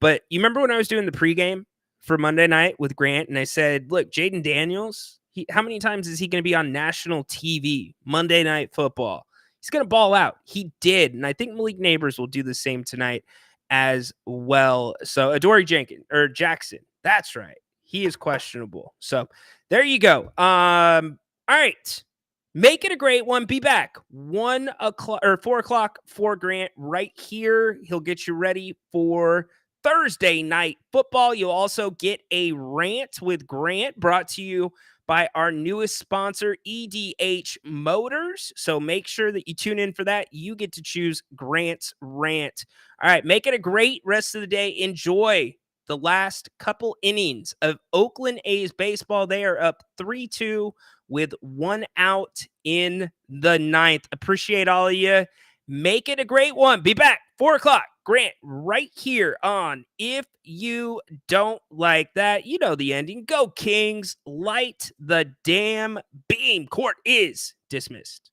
But you remember when I was doing the pregame for Monday night with Grant, and I said, look, Jaden Daniels, how many times is he going to be on national TV, Monday Night Football? He's going to ball out. He did. And I think Malik Neighbors will do the same tonight as well. So Adoree Jackson, that's right. He is questionable. So there you go. All right. Make it a great one. Be back 1 o'clock or 4 o'clock for Grant right here. He'll get you ready for Thursday night football. You'll also get a rant with Grant brought to you by our newest sponsor, EDH Motors. So make sure that you tune in for that. You get to choose Grant's rant. All right. Make it a great rest of the day. Enjoy the last couple innings of Oakland A's baseball. They are up 3-2 with 1 out in the 9th. Appreciate all of you. Make it a great one. Be back 4 o'clock. Grant right here on If You Don't Like That. You know the ending. Go Kings. Light the damn beam. Court is dismissed.